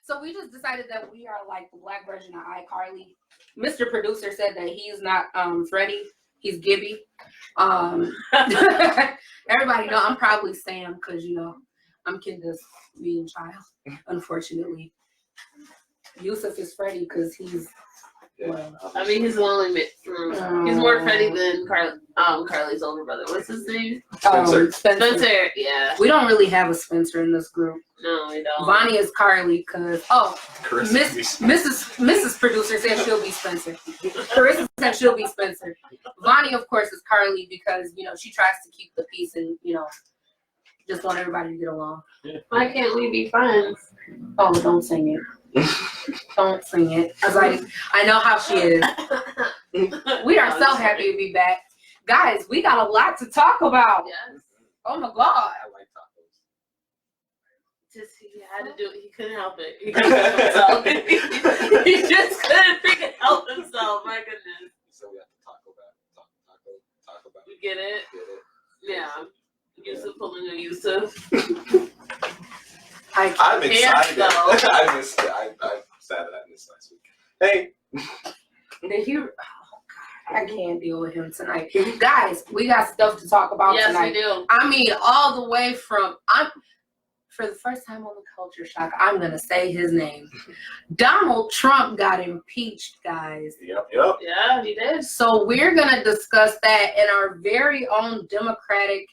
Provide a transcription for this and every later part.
So we just decided that we are like the black version of iCarly. Mr. Producer said that he's not Freddie, he's Gibby. Everybody know I'm probably Sam because I'm Kenda's mean child, unfortunately. Yusuf is Freddie because he's I mean, he's the only he's more Freddie than Carly's older brother. What's his name? Spencer. Yeah. We don't really have a Spencer in this group. No, we don't. Bonnie is Carly because Mrs. Producer said she'll be Spencer. Carissa said she'll be Spencer. Bonnie, of course, is Carly because she tries to keep the peace and just want everybody to get along. Why can't we be friends? Oh, don't sing it. Don't sing it. Cause I know how she is. We are so happy to be back. Guys, we got a lot to talk about. Yes. Oh my God. I like tacos. Just he had to do it. He couldn't help it. He couldn't help himself. He just couldn't freaking help himself. My goodness. So we have to talk about. You get it? Yeah. Yusuf pulling a Yusuf. I'm excited. I missed it. I'm sad that I missed last week. Hey. Did you? Oh God, I can't deal with him tonight. Guys, we got stuff to talk about tonight. Yes, we do. I mean, all the way from for the first time on the Culture Shock, I'm gonna say his name. Donald Trump got impeached, guys. Yep. Yeah, he did. So we're gonna discuss that, and our very own Democratic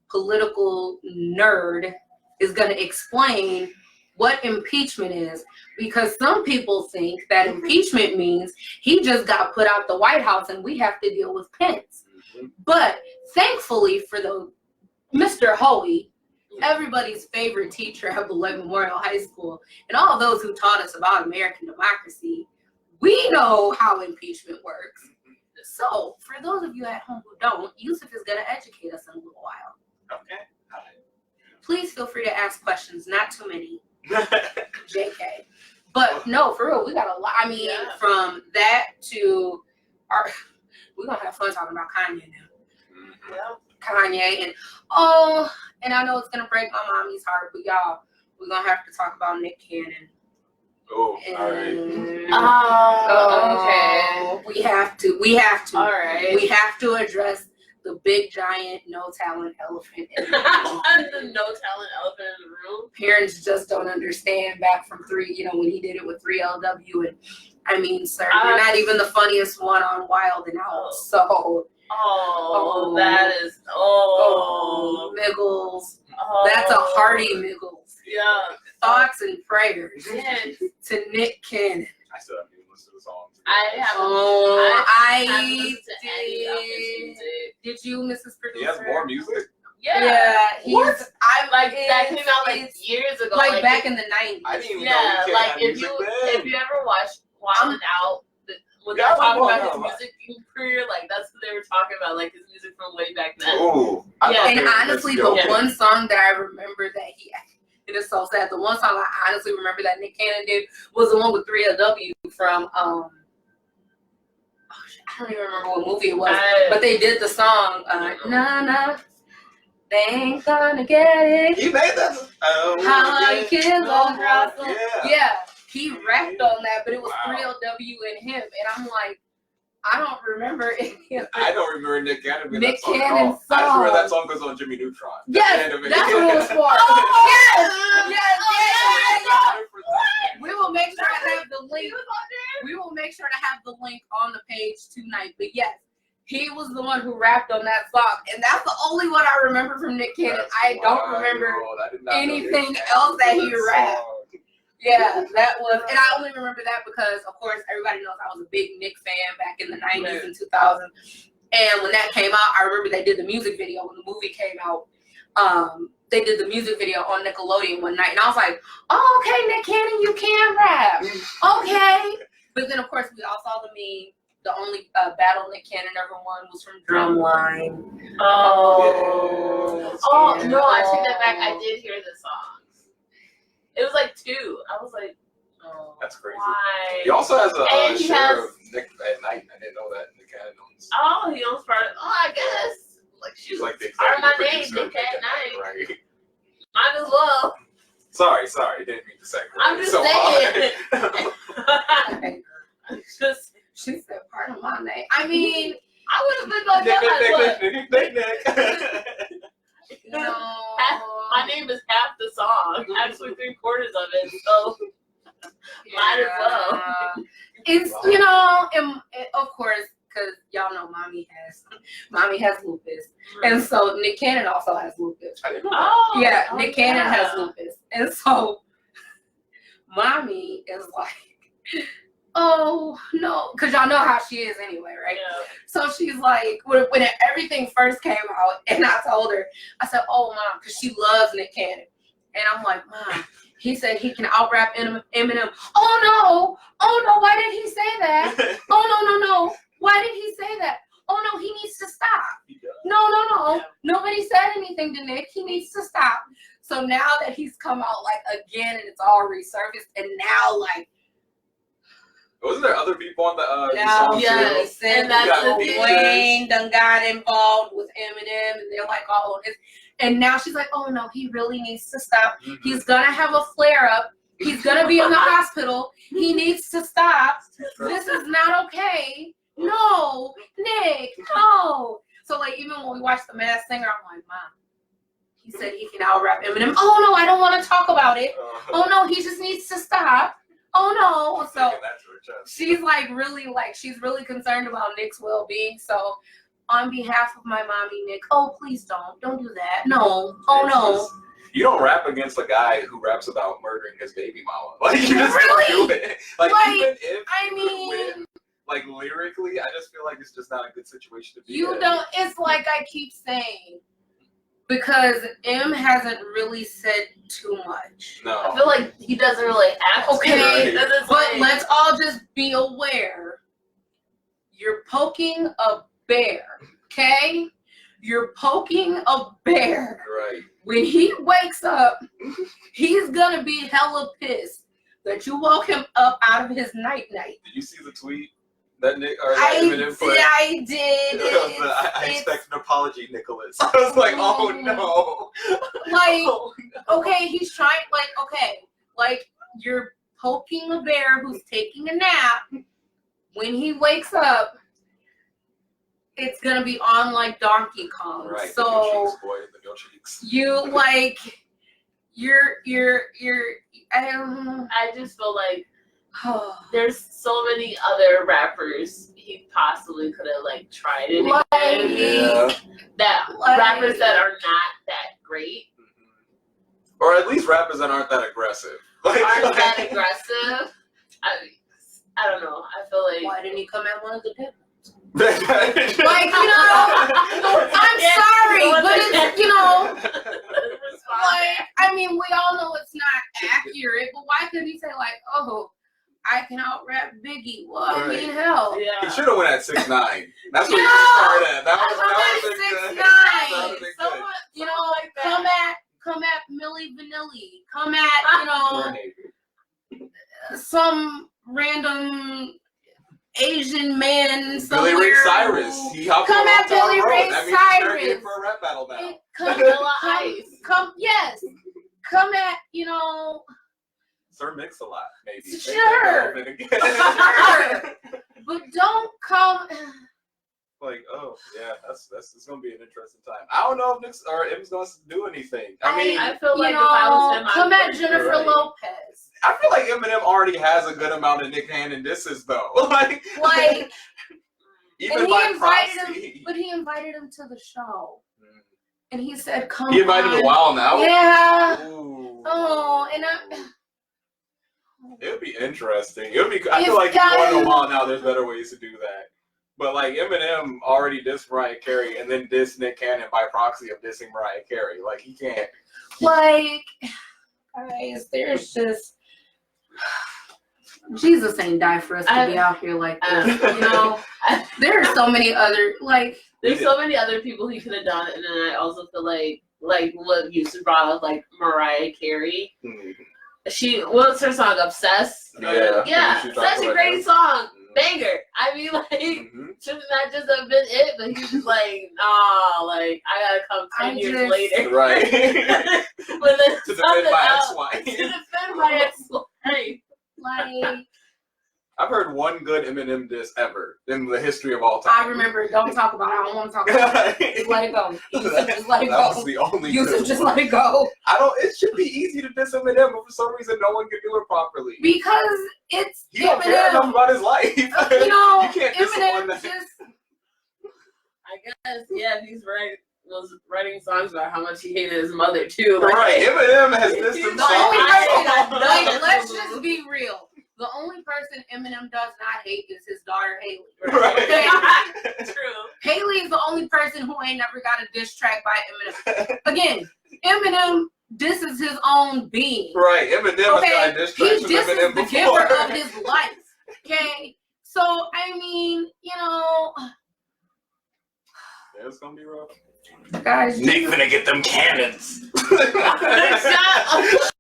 political nerd is going to explain what impeachment is, because some people think that impeachment means he just got put out the White House and we have to deal with Pence. But thankfully for the Mr. Hoey, everybody's favorite teacher at Beloit Memorial High School, and all those who taught us about American democracy, we know how impeachment works. So for those of you at home who don't, Yusuf is going to educate us in a little while. Okay. Please feel free to ask questions, not too many. JK. But no, for real, we got a lot. I mean, from that to we're going to have fun talking about Kanye now. Yeah. Kanye and I know it's going to break my mommy's heart, but y'all, we're going to have to talk about Nick Cannon. Oh, all right. Okay. We have to. All right. We have to address the big, giant, no talent elephant in the room. The no talent elephant in the room. Parents just don't understand back from when he did it with 3LW. And I mean, sir, you're not even the funniest one on Wild and Out. So. That is. Miggles. That's a hearty Miggles. Yeah. Thoughts and prayers to Nick Cannon. I still haven't even listened to the songs. I haven't. I did. Did you, Mrs. Producer? He has more music? Yeah. That came out like years ago. Like back in the 90s. I didn't even know he like if you ever watched Wild and Out, when they're talking about his music career, like that's what they were talking about, like his music from way back then. Ooh. And honestly, the one song that I remember that it is so sad. The one song I honestly remember that Nick Cannon did was the one with 3LW from I don't even remember what movie it was, but they did the song nah, they ain't gonna get it. He made that. How you kill on Russell. Yeah, he rapped on that, but it was 3LW and him, and I'm like, I don't remember any of it. I don't remember Nick Cannon. Nick Cannon's song. I just remember that song goes on Jimmy Neutron. Yes, that's what it was for. Yes. We will make sure to have the link. We will make sure to have the link on the page tonight. But yes, he was the one who rapped on that song, and that's the only one I remember from Nick Cannon. I don't remember anything else that he rapped. Yeah, that was, and I only remember that because, of course, everybody knows I was a big Nick fan back in the 90s and 2000s. And when that came out, I remember they did the music video when the movie came out. They did the music video on Nickelodeon one night, and I was like, "Oh, okay, Nick Cannon, you can rap, okay." But then, of course, we all saw the meme. The only battle Nick Cannon ever won was from Drumline. No, I take that back. I did hear the songs. It was like 2. I was like, oh, that's crazy. Why? He also has a share of Nick at Night. I didn't know that Nick Cannon owns. Oh, he owns part of. I guess. Like she's like the part of my name, executive Nick at Night. Right. Might as well. Sorry, didn't mean to say. I'm just so saying. Okay. Just, She said part of my name. I mean, I would have been like that. no. My name is half the song. Actually, 3/4 of it. So might as well. It's of course, because y'all know mommy has lupus, and so Nick Cannon also has lupus. I didn't know Oh, Yeah, oh, Nick Cannon yeah. has lupus, and so mommy is like, oh no, because y'all know how she is anyway, right? Yeah. So she's like, when everything first came out, and I told her, I said, oh mom, because she loves Nick Cannon, and I'm like, mom, he said he can out-rap Eminem. Oh no, why did he say that? Oh no, why did he say that? Oh no, he needs to stop. No, nobody said anything to Nick. He needs to stop. So now that he's come out like again and it's all resurfaced, and now like Wasn't there other people on the now song yes, too? and that's the features. Wayne done got involved with Eminem, and they're like all on his. And now she's like, oh no, he really needs to stop. Mhm. He's gonna have a flare up. He's gonna be in the hospital. He needs to stop. This is not okay. No, Nick, no. So like even when we watched The Masked Singer, I'm like, mom, he said he can out-rap Eminem. Oh no, I don't want to talk about it. Oh no, he just needs to stop. Oh no. So she's like really she's really concerned about Nick's well-being. So on behalf of my mommy, Nick, oh please don't do that. No. Oh no. You don't rap against a guy who raps about murdering his baby mama. Like you just Really? don't do it. Like even if I you mean, win, like lyrically, I just feel like it's just not a good situation to be you in. don't. It's like I keep saying, because M hasn't really said too much. No. I feel like he doesn't really have to. Okay, Because it's but like, let's all just be aware. You're poking a bear, okay? You're poking a bear. Right. When he wakes up, he's gonna be hella pissed that you woke him up out of his night-night. Did you see the tweet that Nick or that Eminem put? I did. I expect an apology, Nicholas. I was like, oh no. Like, Oh, no. okay, he's trying, like you're poking a bear who's taking a nap. When he wakes up, it's gonna be on like Donkey Kong. Right. So the milk cheeks, boy, the milk cheeks. you like, you're. I don't know. I just feel like there's so many other rappers he possibly could have like tried it Like, again. Yeah. That Like- rappers that are not that great, Mhm. Or at least rappers that aren't that aggressive. Like, aren't that aggressive. I don't know. I feel like Why didn't he come at one of the people? like, Like, I'm sorry, but it's, like, I mean, we all know it's not accurate, but why couldn't he say, like, oh, I can out-rap Biggie? Well, I mean, hell. He yeah. should have went at 6'9". That's what he Yeah. started at. That was a good. 6'9". That would've been Someone, You know, like that. come at Milli Vanilli. Come at, good. some random Asian man Billy Ray somewhere. Cyrus. He hopped Come on at Tower Billy Road. Ray That means he's Cyrus. here for a rap battle now. Vanilla Ice. Yes. Come at, Sir Mix-a-Lot, maybe. Sure. They again. Sure. But don't come. Like, oh yeah, that's it's gonna be an interesting time. I don't know if Nick's or M's gonna do anything. I mean, I feel like if I was him, come I at would. Jennifer right. Lopez. I feel like Eminem already has a good amount of Nick Cannon disses though. Like even and he by invited proxy. him, but he invited him to the show, Mm. and he said, "Come." He invited him a while now. Yeah. Ooh. Oh, and I. It would be interesting. It would be. I feel It's like gotta- going a while now. There's better ways to do that. But like Eminem already dissed Mariah Carey and then dissed Nick Cannon by proxy of dissing Mariah Carey. Like he can't. Like, guys, there's just Jesus ain't die for us to be out here like this. There are so many other There's so many other people he could have done, and then I also feel like what you brought up, like Mariah Carey. What's her song? Obsessed? Yeah. Yeah, She such talked a about great that. song. banger. I mean, like, Mhm. should not just have been it, but he's just like, nah, like, I gotta come 10 years later. Right. But then To defend something my else. ex-wife. To defend my ex-wife. Like, I've heard one good Eminem diss ever in the history of all time. I remember it. Don't talk about it. I don't want to talk about it. Just let it go. Yusuf, just let it That was go. the only Yusuf, good just one. let it go. It should be easy to diss Eminem, but for some reason no one can do it properly. Because it's You don't care enough Eminem. about his life. You know, You can't diss someone Eminem that- just. I guess, yeah, was writing songs about how much he hated his mother, too. Like, Right, Eminem has dissed The himself. only person, No, like, no, let's no, no. just be real. The only person Eminem does not hate is his daughter Haley. Right. True. Haley is the only person who ain't never got a diss track by Eminem. Again, Eminem disses his own being. Right, Eminem Okay, has got diss he tracks with disses Eminem the before. giver of his life. Okay, so I mean, you know, Yeah, it's gonna be rough. guys, Nick finna get them cannons. Shut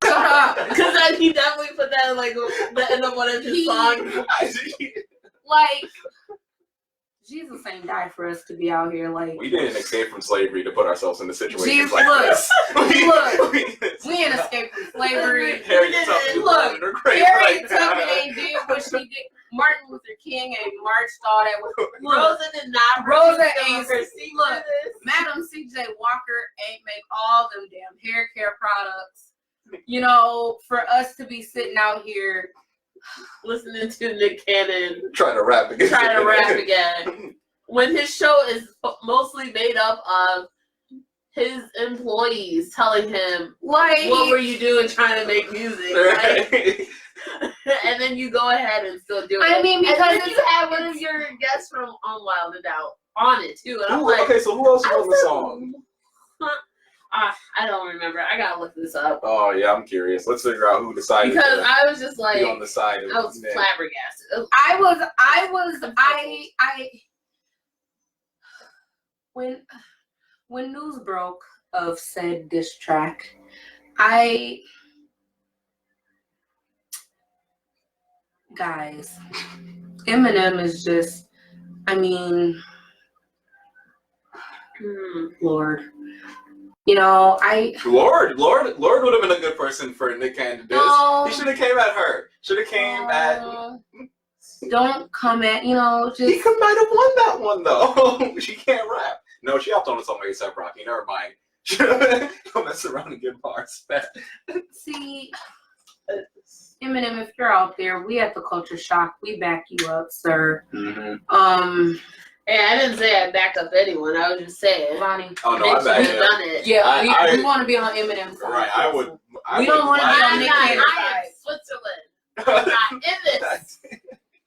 up. Because he definitely put that in, like, the end of one of his songs. Like, Jesus ain't died for us to be out here. Like, We didn't escape from slavery to put ourselves in the situations Jesus, like look, this. look, we we ain't escaped from slavery. Harriet Tubman is Look, in her grave Harriet right now. Tubman ain't did what she did. Martin Luther King ain't marched all that. Look, Rosa did not. Rosa receive ain't- her seat look. for this. Madam C.J. Walker ain't make all them damn hair care products. You know, for us to be sitting out here. Listening to Nick Cannon Try to rap again. try to rap again. When his show is mostly made up of his employees telling him, Like, what were you doing trying to make music? Like, and then you go ahead and still do it. I mean, because and then it's- you have one of your guests from On Wild and Out on it too. And I'm Who- like, okay, so who else I was on the was song? I don't remember. I gotta look this up. Oh yeah, I'm curious. Let's figure out who decided Because to I was just like, be on the side of I was Nick. flabbergasted. when news broke of said diss track, guys, Eminem is just, I mean, Lord. You know, Lord would have been a good person for Nick Cannon to diss. No. He should have came at her. Should have came at. don't come at, you know, He just, might have won that one though. She can't rap. No, she hopped on a song with A$AP Rocky. Never mind. Don't mess around and get bars. see, Eminem, if you're out there, we at the Culture Shock, we back you up, sir. Mm-hmm. Hey, I didn't say I backed up anyone. I was just saying. Lonnie. Oh no, Nick I back should have him. done it. Yeah, we want to be on Eminem's side. Right, I would. We don't wanna be on I'm Nick not. Cannon's I am side. Switzerland. I'm not in this.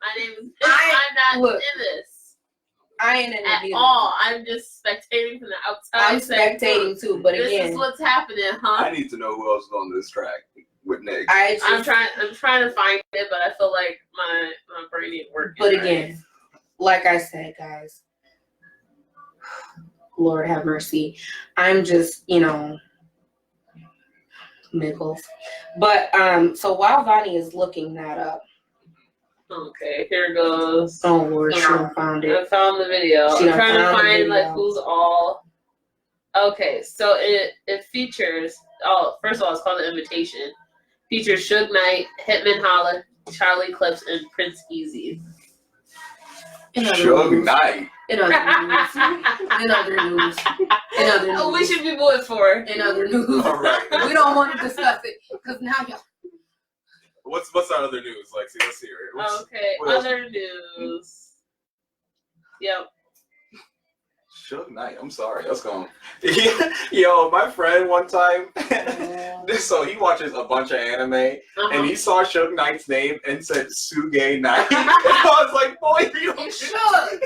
My name is. I'm not look, in this I ain't in at it either. all. I'm just spectating from the outside. I'm saying, spectating too, but This again, is what's happening, huh? I need to know who else is on this track with Nick. I'm trying to find it, but I feel like my brain ain't working. But right. again, like I said, guys, Lord have mercy. I'm just, you know, Mickles. But so while Vonnie is looking that up, Okay, here goes. oh Lord, she done found I it. found the video. She I'm done trying to found the find like video. who's all. Okay, so it features. Oh, first of all, it's called The Invitation. Features Suge Knight, Hitman Holla, Charlie Clips, and Prince Easy. In other Suge news. Knight. In other news. In other news. In other news. Oh, we should be moving forward. In other news. All right. We don't want to discuss it because now y'all. What's our other news, Lexi? Let's hear it. Okay, what else? other news. Yep. Suge Knight. I'm sorry. That's going. Yo, my friend one time. So he watches a bunch of anime, and he saw Suge Knight's name and said Suge Knight. I was like, boy, you It should.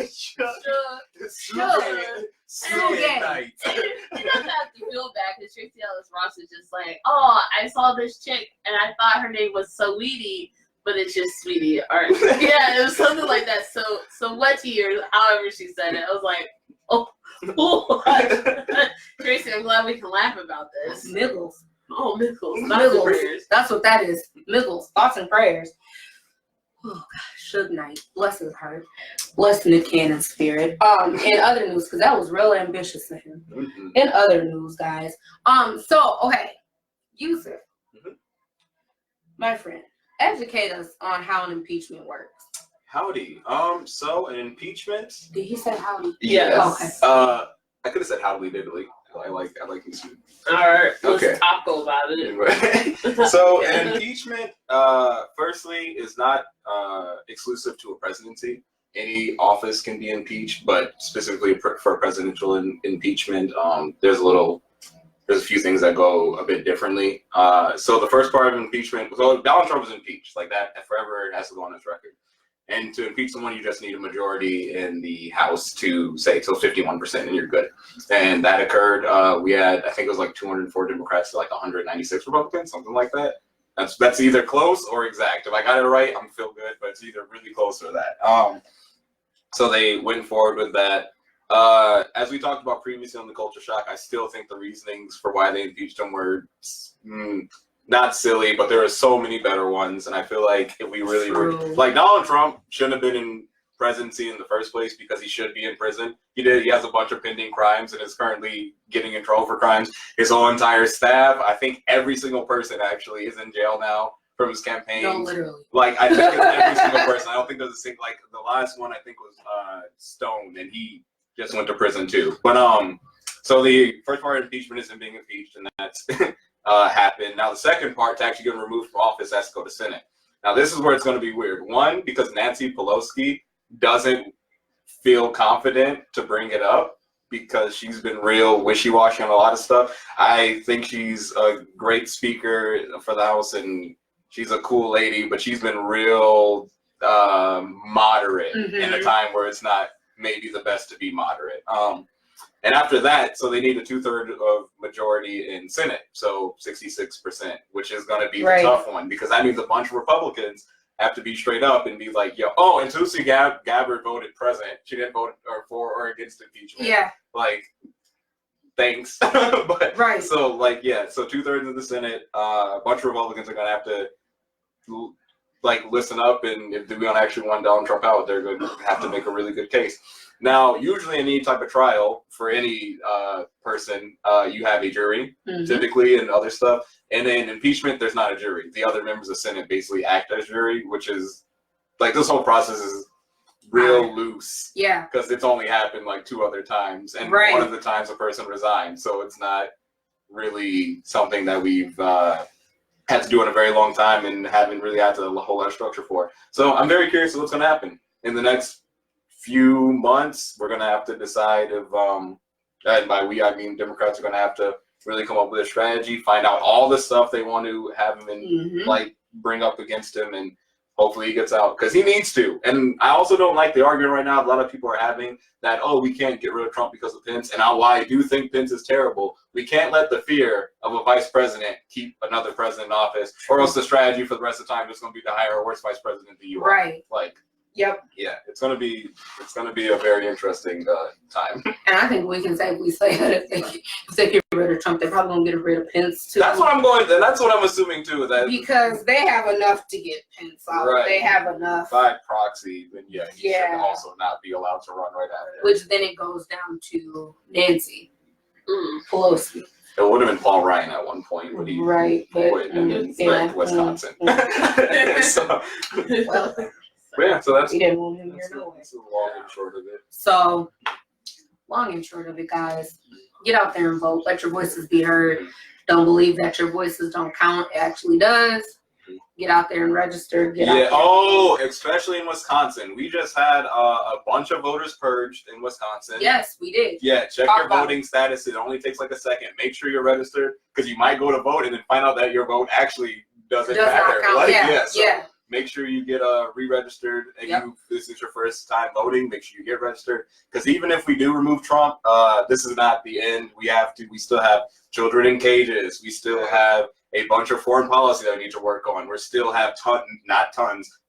Suge Knight. He doesn't have to feel bad because Tracy Ellis Ross is just like, oh, I saw this chick and I thought her name was Saweetie, but it's just Sweetie. Or yeah, it was something like that. So Wetty or however she said it. I was like, oh, Tracy, I'm glad we can laugh about this. Miggles. Oh, Mickles, not the Miggles. prayers. That's what that is. Miggles. Thoughts and prayers. Oh gosh, Suge Knight, bless his heart, bless Nick Cannon's spirit. In other news, because that was real ambitious of him. Mm-hmm. In other news, guys. So okay, Yusuf, my friend, educate us on how an impeachment works. Howdy. So an impeachment. Did he say howdy? Yes. Okay. I could have said howdy diddly. I like these. All right. Okay. Let's talk about it. So an impeachment, firstly, is not exclusive to a presidency. Any office can be impeached, but specifically for presidential impeachment, there's a few things that go a bit differently. So the first part of impeachment, so Donald Trump was impeached, like that forever. It has to go on his record. And to impeach someone, you just need a majority in the House to say till 51%, and you're good. And that occurred. We had, I think it was like 204 Democrats to like 196 Republicans, something like that. That's either close or exact. If I got it right, I'm feel good, but it's either really close or that. So they went forward with that. As we talked about previously on the Culture Shock, I still think the reasonings for why they impeached him were not silly, but there are so many better ones. And I feel like if we really were, like, Donald Trump shouldn't have been in presidency in the first place because he should be in prison. He has a bunch of pending crimes and is currently getting in trouble for crimes. His whole entire staff, I think every single person actually is in jail now from his campaign. No, literally. Like, I think it's every single person. I don't think there's a single, like, the last one I think was Stone, and he just went to prison too. But so the first part of impeachment is him being impeached, and that's happened. Now the second part, to actually get him removed from office, has to go to Senate. Now this is where it's going to be weird. One, because Nancy Pelosi doesn't feel confident to bring it up because she's been real wishy-washy on a lot of stuff. I think she's a great speaker for the House and she's a cool lady, but she's been real moderate in a time where it's not maybe the best to be moderate. And after that, so they need a 2/3 of majority in Senate, so 66%, which is going to be the tough one because that means a bunch of Republicans have to be straight up and be like, yo, oh, and Tulsi Gabbard voted present. She didn't vote for or against impeachment. Yeah. Like, thanks. But so, like, yeah, so 2/3 of the Senate, a bunch of Republicans are going to have to, like, listen up, and if we don't actually want Donald Trump out, they're going to have to make a really good case. Now, usually in any type of trial for any person, you have a jury, typically, and other stuff. And in impeachment, there's not a jury. The other members of the Senate basically act as jury, which is, like, this whole process is real loose. Yeah. Because it's only happened, like, 2 other times. And one of the times a person resigned. So it's not really something that we've had to do in a very long time and haven't really had a whole lot of structure for. So I'm very curious what's going to happen in the next few months. We're going to have to decide if, and by we, I mean Democrats are going to have to really come up with a strategy, find out all the stuff they want to have him and like bring up against him, and hopefully he gets out because he needs to. And I also don't like the argument right now a lot of people are having that, oh, we can't get rid of Trump because of Pence. And while I do think Pence is terrible, we can't let the fear of a vice president keep another president in office, or else the strategy for the rest of the time is going to be to hire a worse vice president than you are. Right. Like, yep. Yeah, it's gonna be a very interesting time. And I think we can safely say that if they get rid of Trump, they're probably gonna get rid of Pence too. That's what I'm going. That's what I'm assuming too. That because they have enough to get Pence out. Right. They have enough. By proxy, then he should also not be allowed to run right after. Which then it goes down to Nancy Pelosi. It would have been Paul Ryan at one point, but he quit and then went to Wisconsin. So, well. Yeah, so that's we didn't want him here no way. That's the long and short of it. So, long and short of it, guys, get out there and vote. Let your voices be heard. Don't believe that your voices don't count. It actually does. Get out there and register. Get out there. Oh, especially in Wisconsin. We just had a bunch of voters purged in Wisconsin. Yes, we did. Yeah, check your voting status. It only takes like a second. Make sure you're registered because you might go to vote and then find out that your vote actually doesn't matter. Not count. Like, make sure you get re-registered, and this is your first time voting. Make sure you get registered, because even if we do remove Trump, this is not the end. We still have children in cages. We still have a bunch of foreign policy that we need to work on. We still have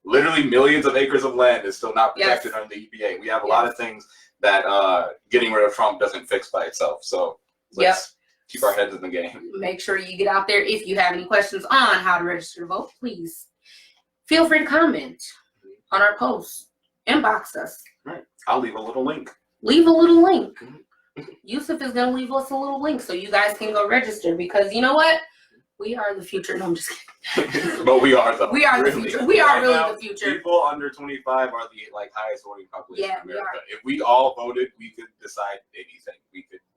literally millions of acres of land is still not protected under the EPA. We have a lot of things that getting rid of Trump doesn't fix by itself. So let's keep our heads in the game. Make sure you get out there. If you have any questions on how to register to vote, please feel free to comment. on our posts. Inbox us. I'll leave a little link. Leave a little link. Yusuf is going to leave us a little link so you guys can go register because you know what? We are the future. No, I'm just kidding. But we are though. We are the Really. future. We are Right really now, the future. People under 25 are the highest voting population Yeah, in we America. If we all voted, we could decide anything.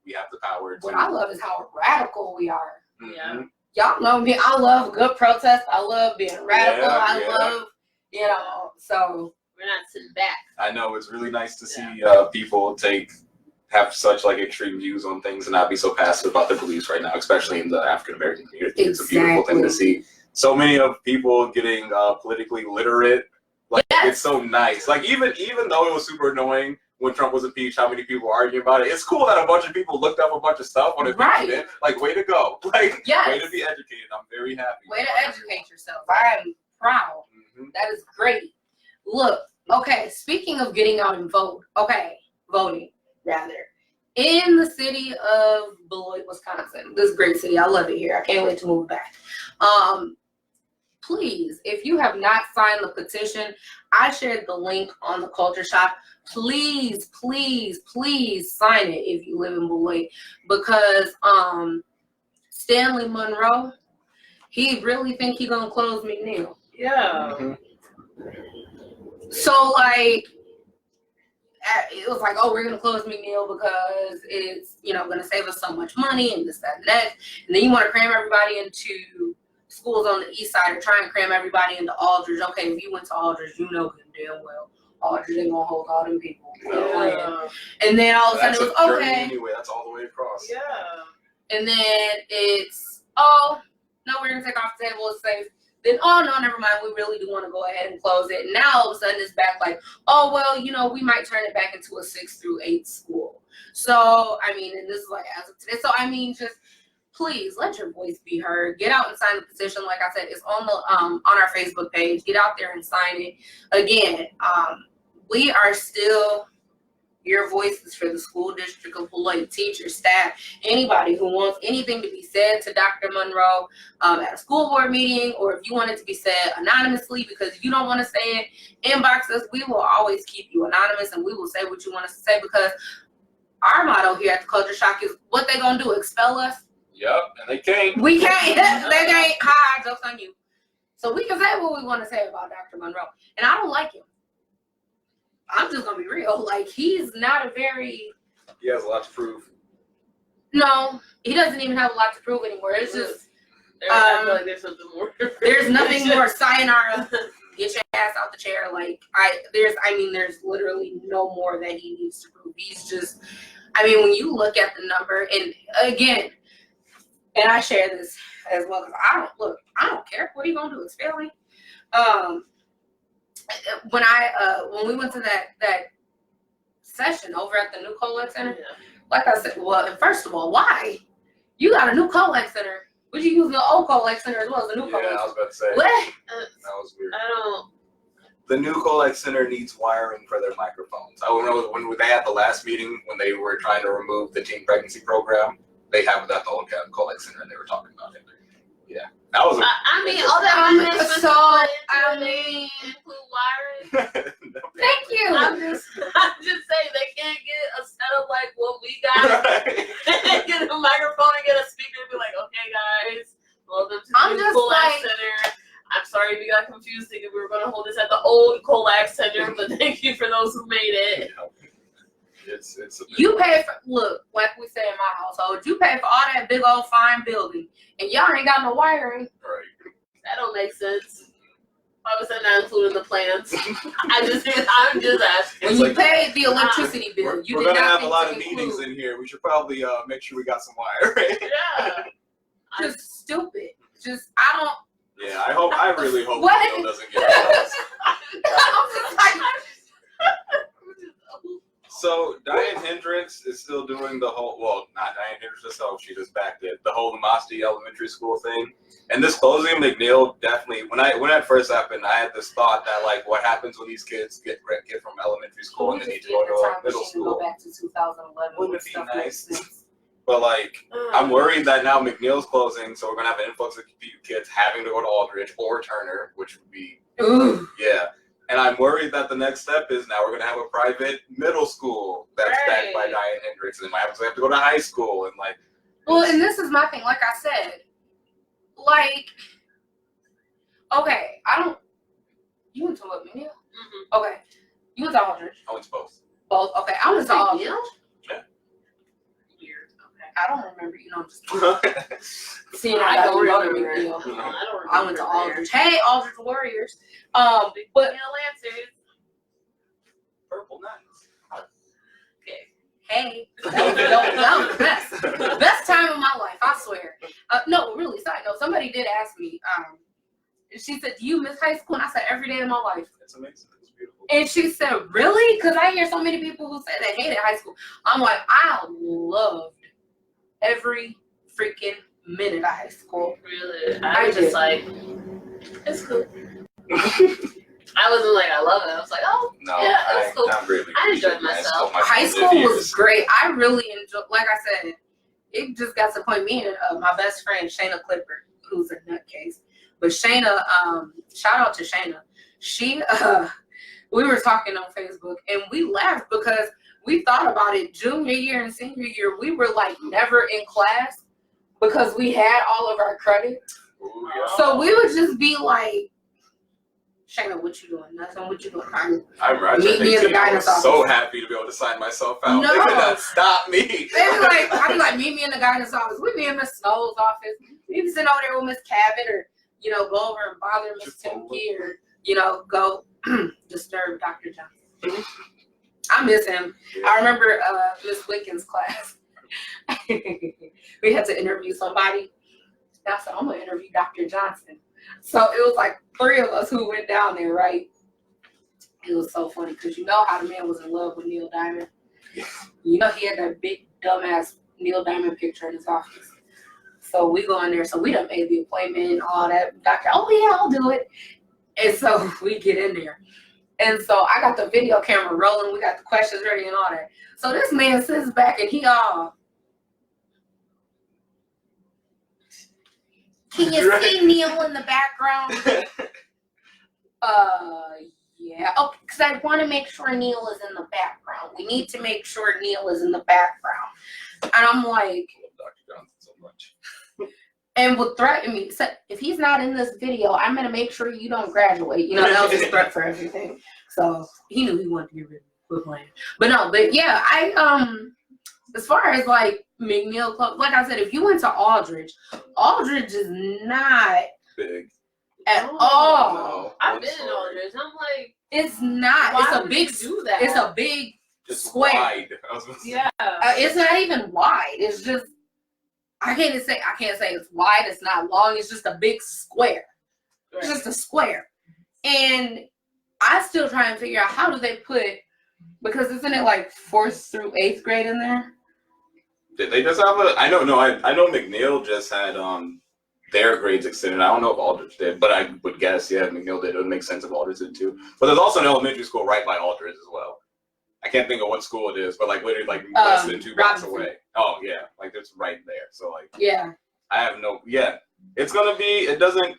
We have the power to. What I love is how radical we are. Yeah. Y'all know me. I love good protest. I love being radical. Yeah, I yeah. love, so. We're not sitting back. I know it's really nice to see people have such extreme views on things and not be so passive about their beliefs right now, especially in the African American community. It's a beautiful thing to see. So many of people getting politically literate. It's so nice. Even though it was super annoying when Trump was impeached, how many people were arguing about it. It's cool that a bunch of people looked up a bunch of stuff on impeachment. Way to go. Way to be educated. I'm very happy. Way to educate yourself. I am proud. Mm-hmm. That is great. Look, okay, speaking of getting out and voting, rather. In the city of Beloit, Wisconsin, this great city, I love it here. I can't wait to move back. Please, if you have not signed the petition, I shared the link on the Culture Shop. Please, please, please sign it if you live in Beloit because Stanley Monroe, he really think he gonna close McNeil. Yeah. Mm-hmm. So it was like, oh, we're gonna close McNeil because it's gonna save us so much money and this, that, and that. And then you want to cram everybody into schools on the east side or try and cram everybody into Aldridge. Okay, if you went to Aldridge, you know good and damn well Aldridge ain't gonna hold all them people. Yeah. And then all of a sudden That's it was a journey okay. anyway. That's all the way across. Yeah. And then it's, oh, no, we're going to take off the table, it's safe. Then, oh, no, never mind, we really do want to go ahead and close it. And now all of a sudden it's back oh, well, we might turn it back into a 6 through 8 school. So, and this is as of today. So, just please let your voice be heard. Get out and sign the petition. Like I said, it's on our Facebook page. Get out there and sign it. Again, we are still your voices for the school district of Beloit, teachers, staff, anybody who wants anything to be said to Dr. Monroe at a school board meeting, or if you want it to be said anonymously because you don't want to say it, inbox us. We will always keep you anonymous and we will say what you want us to say because our motto here at the Culture Shock is what they gonna do, expel us? Yep, and they can't. We can't. They can't. Hi, jokes on you. So we can say what we want to say about Dr. Monroe. And I don't like him. I'm just gonna be real. He's not a very. He has a lot to prove. No, he doesn't even have a lot to prove anymore. It's just. I feel like there's something more. There's nothing more. Sayonara. Get your ass out the chair. There's literally no more that he needs to prove. He's just. When you look at the number, and again, and I share this as well because I don't care. What are you gonna do? Expel me? When we went to that session over at the new Colex Center, like I said, well, first of all, why? You got a new Colex Center. Would you use the old Colex Center as well as the new Colex? Yeah, I was about to say. What? That was weird. I don't. The new Colex Center needs wiring for their microphones. I remember when they had the last meeting when they were trying to remove the teen pregnancy program. They have it at the old Colex Center, and they were talking about it. Yeah, that was. All that include wiring. Thank you. I'm just saying they can't get a setup like what we got. Get a microphone and get a speaker and be like, okay, guys, welcome to the new Colac Center. I'm sorry if you got confused thinking we were going to hold this at the old Colac Center, but thank you for those who made it. It's you pay for, look, like we say in my household, you pay for all that big old fine building, and y'all ain't got no wiring. Right. That don't make sense. Why was that not included in the plans? I'm just asking. When you paid the electricity bill, we're gonna have a lot of meetings in here. We should probably make sure we got some wiring. Yeah. Just stupid. I don't. Yeah, I really hope What? Bill doesn't get lost. I'm just like. So Diane Hendricks is still doing the whole, well, not Diane Hendricks herself, she just backed it, the whole Lamasti Elementary School thing. And this closing McNeil definitely, when that first happened, I had this thought that what happens when these kids get from elementary school and they need to go to middle school? Go back to 2011. Wouldn't it be nice? But I'm worried that now McNeil's closing, so we're gonna have an influx of kids having to go to Aldridge or Turner, which would be, Ooh. yeah. And I'm worried that the next step is now we're going to have a private middle school that's backed by Right. Diane Hendricks, and my have to go to high school, and like. Well, and this is my thing. Like I said, like, okay, I don't. You went to what, McNeil? Mm-hmm. Okay, you went to Aldridge. I went to both. Both. Okay, I went to Aldridge. Yeah. Weird. Okay. I don't remember. Just Purple seeing I I don't got to remember. McNeil. No, I don't remember. I went to there. Aldridge. Hey, Aldridge Warriors. But Lancers. Nights. Okay. hey, that was the best. The best time of my life, I swear. No, really, side note, somebody did ask me, she said, do you miss high school? And I said, every day of my life. It's amazing. It's beautiful. And she said, really? Because I hear so many people who say they hated high school. I'm like, I loved every freaking minute of high school. Really? I I was did. just like, it's cool. I wasn't like, I love it. I was like, oh, No, yeah, it's cool. I'm really I enjoyed appreciate myself. my High formative school was years. great. I really enjoyed, like I said, it just got to the point, me and my best friend, Shayna Clifford, who's a nutcase. But Shayna, shout out to Shayna. She, we were talking on Facebook and we laughed because we thought about it junior year and senior year. We were like never in class because we had all of our credit. Ooh, yeah. So we would just be like, Shayna, what you doing? Nothing. What you doing? I Meet me in the guidance was so office. happy to be able to sign myself out. No. They could not stop me. They'd be like, I'd be like, meet me in the guidance office. We'd be in Miss Snow's office. We'd be sitting over there with Miss Cabot or, go over and bother Miss Timke or, go disturb Dr. Johnson. I miss him. I remember Miss Wickens' class. We had to interview somebody. And I said, I'm going to interview Dr. Johnson. So it was like 3 of us who went down there, right? It was so funny because you know how the man was in love with Neil Diamond. You know he had that big dumbass Neil Diamond picture in his office. So we go in there. So we done made the appointment and all that. Doctor, oh yeah, I'll do it. And so we get in there. And so I got the video camera rolling. We got the questions ready and all that. So this man sits back and he can you see Neil in the background? Yeah. Oh, because I want to make sure Neil is in the background. We need to make sure Neil is in the background. And I'm like, Dr. Johnson so much. and would threaten me. So if he's not in this video, I'm gonna make sure you don't graduate. That was his threat for everything. So he knew he wanted to get rid of Woodland. But yeah, I as far as like McNeil Club, like I said, if you went to Aldridge is not Big. at Oh, all. No. I've been in Aldridge. I'm like, It's not. why It's a would big. you do that? It's a big Just square. wide. I was gonna say. Yeah. It's not even wide. It's just I can't say it's wide. It's not long. It's just a big square. It's just a square. And I still try and figure out how do they put, because isn't it like 4th through 8th grade in there? Did they just have I know McNeil just had their grades extended. I don't know if Aldridge did, but I would guess McNeil did. It would make sense if Aldridge did too. But there's also an elementary school right by Aldridge as well. I can't think of what school it is, but like literally like less than 2 blocks Robinson. away. Oh yeah, like it's right there. So like Yeah. I have no it's gonna be it doesn't.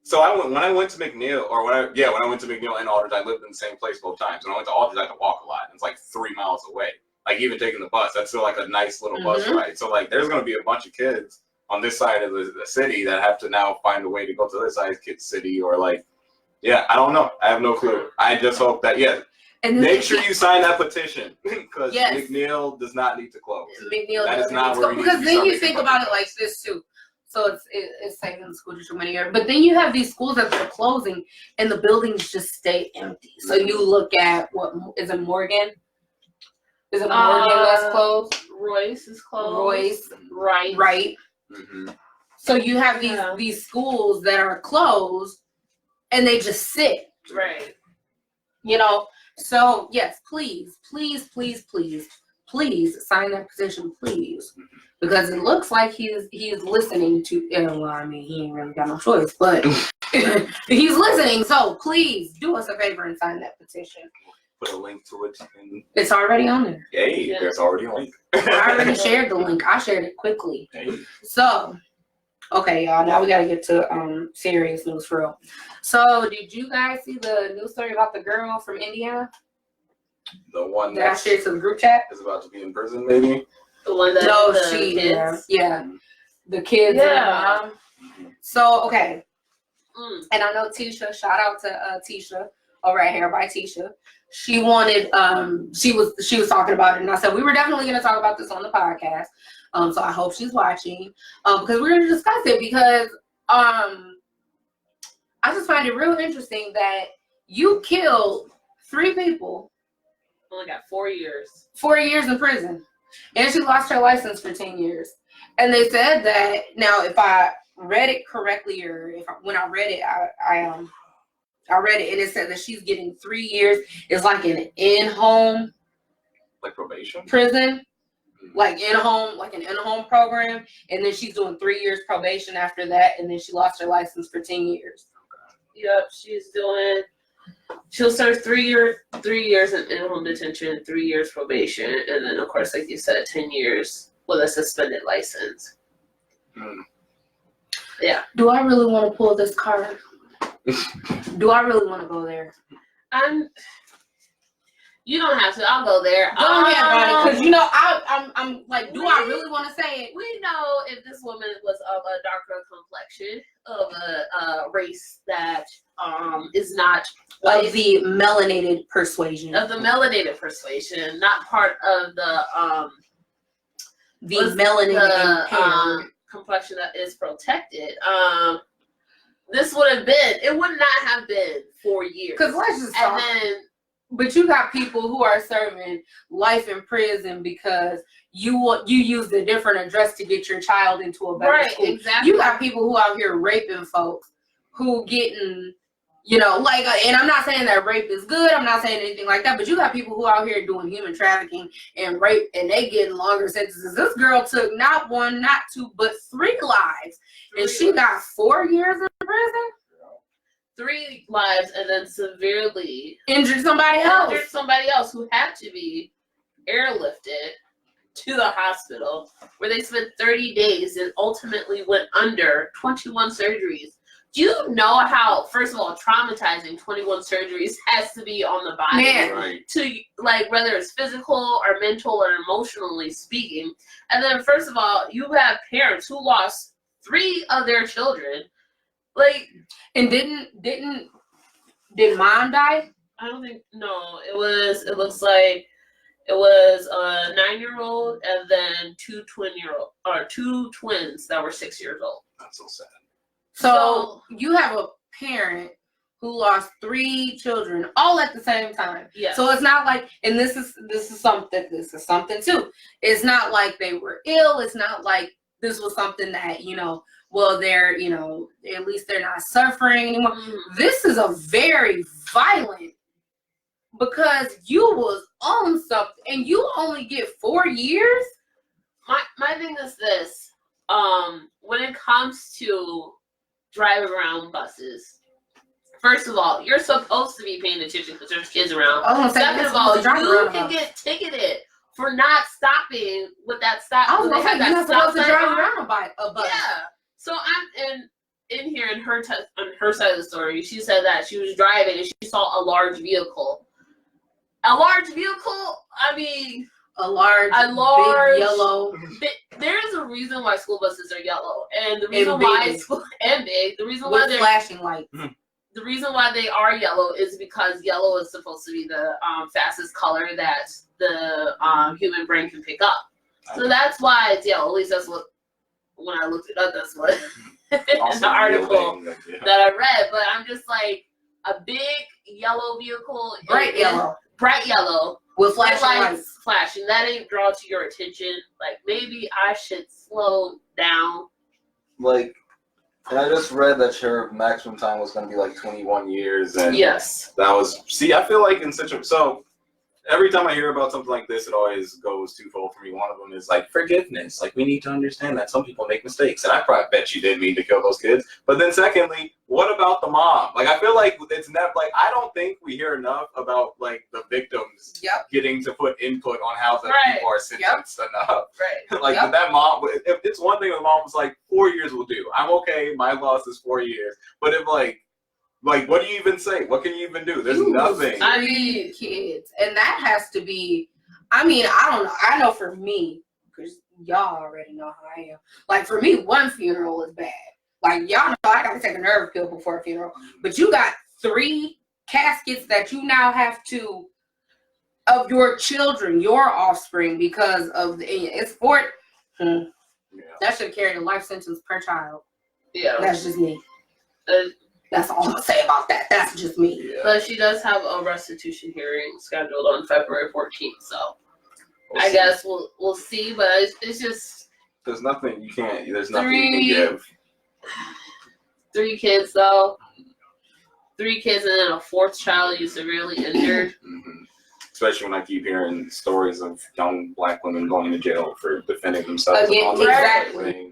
So when I went to McNeil when I went to McNeil and Aldridge, I lived in the same place both times. When I went to Aldridge, I had to walk a lot. It's like 3 miles away. Like even taking the bus, that's still like a nice little bus ride. So like there's gonna be a bunch of kids on this side of the city that have to now find a way to go to this side of Kid City or like I don't know. I have no clue. I just hope that And make sure you sign that petition because Yes. McNeil does not need to close. McNeil That is doesn't not need to where go, he needs because to be then you starting think to about it focus. like this too. So it's saving the school district money here. But then you have these schools that they're closing and the buildings just stay empty. So you look at what is it Morgan? Is it Morgan that's closed? Royce is closed. Royce, Right. Mm-hmm. So you have Yeah. these schools that are closed and they just sit. Right. So yes, please sign that petition, please, because it looks like he's listening to. Well, I mean, he ain't really got no choice, but he's listening. So please do us a favor and sign that petition. Put a link to it. And, It's already on there. there's already a link. I already shared the link. I shared it quickly. Hey. So Okay, y'all. Now we gotta get to serious news for real. So, did you guys see the news story about the girl from Indiana The one that I that shared to the group chat? is about to be in prison, maybe. The one that No, the she. kids. Yeah, the kids. Yeah. And, so okay, Mm. and I know Tisha. Shout out to Tisha over at Hair by Tisha. She wanted. She was talking about it, and I said we were definitely going to talk about this on the podcast. So I hope she's watching. Because we're going to discuss it because I just find it real interesting that you killed 3 people, Only got 4 years. 4 years in prison, and she lost her license for 10 years. And they said that, now if I read it correctly, or when I read it, I read it and it said that she's getting 3 years. It's like an in-home Like probation. prison, like an in-home program, and then she's doing 3 years probation after that, and then she lost her license for 10 years. Yep, she'll serve 3 years in in-home detention, 3 years probation, and then of course, like you said, 10 years with a suspended license. Mm. Yeah. Do I really want to pull this card? Do I really want to go there? You don't have to. I'll go there. Go ahead, Ronnie, because you know I'm like, do I really want to say it? We know if this woman was of a darker complexion, of a race that is not Of the melanated persuasion. of the melanated persuasion, not part of the melanated impaired. complexion that is protected. This would have been. It would not have been 4 years. Because let's just and talk. then. But you got people who are serving life in prison because you used a different address to get your child into a better Right, school. exactly. You got people who out here raping folks, who getting, like, and I'm not saying that rape is good. I'm not saying anything like that. But you got people who out here doing human trafficking and rape, and they getting longer sentences. This girl took not 1, not 2, but 3 lives, and she got 4 years in prison. 3 lives, and then severely Injured somebody else who had to be airlifted to the hospital, where they spent 30 days and ultimately went under 21 surgeries. Do you know how, first of all, traumatizing 21 surgeries has to be on the body? Man. Right. To, like, whether it's physical or mental or emotionally speaking. And then, first of all, you have parents who lost 3 of their children. Like, And did mom die? I don't think, no, it looks like it was a 9-year-old and then 2 twins that were 6 years old. That's so sad. So you have a parent who lost 3 children all at the same time. Yeah. So it's not like, and this is something too. It's not like they were ill. It's not like this was something that, well, they're, at least they're not suffering anymore. Mm-hmm. This is a very violent, because you was on something and you only get 4 years. My thing is this, when it comes to driving around buses, first of all, you're supposed to be paying attention because there's kids around. Second of all, you can get ticketed for not stopping with that stop. I was gonna say, you're not supposed to drive around a bus. Yeah. So I'm in here in her on her side of the story. She said that she was driving and she saw a large vehicle. A large vehicle. I mean, a large big yellow. There is a reason why school buses are yellow, and the reason why the reason why they're flashing lights. The reason why they are yellow is because yellow is supposed to be the fastest color that the human brain can pick up. So that's why it's yellow. At least that's what, when I looked it up, that's what in the article that I read. But I'm just like, a big yellow vehicle, bright yellow with flashing lights flashing. That ain't draw to your attention. Like, maybe I should slow down. Like, and I just read that her maximum time was going to be like 21 years. And yes. That was, I feel like in every time I hear about something like this, it always goes twofold for me. One of them is like forgiveness. Like we need to understand that some people make mistakes, and I probably bet you didn't mean to kill those kids. But then secondly, what about the mom? Like I feel like it's never like I don't think we hear enough about like the victims getting to put input on how the people are sentenced enough. Right. Like that mom. If it's one thing, the mom was like 4 years will do. I'm okay. My loss is 4 years. But if like what do you even say? What can you even do? There's nothing. I mean, kids, and that has to be. I mean, I don't know. I know for me, because y'all already know how I am. Like for me, one funeral is bad. Like y'all know, I gotta take a nerve pill before a funeral. But you got 3 caskets that you now have to of your children, your offspring, because of it's sport. That should carry a life sentence per child. Yeah, that's just me. That's all I'm gonna say about that. That's just me. Yeah. But she does have a restitution hearing scheduled on February 14th, so I guess we'll see. But it's just there's nothing you can't. There's nothing you can give. 3 kids though. 3 kids and then a 4th child you severely injured. Especially when I keep hearing stories of young black women going to jail for defending themselves. Exactly.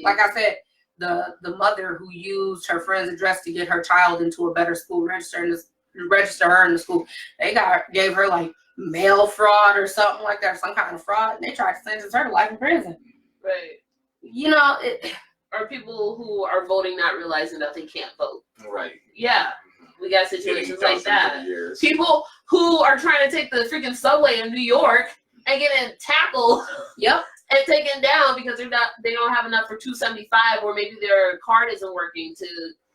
Like I said. The mother who used her friend's address to get her child into a better school, register her in the school, they gave her like mail fraud or something like that, some kind of fraud, and they tried to sentence her to life in prison. Right. You know, or people who are voting not realizing that they can't vote. Right. Yeah. We got situations like that. People who are trying to take the freaking subway in New York and getting tackled. Yep. And taken down because they don't have enough for $2.75, or maybe their card isn't working to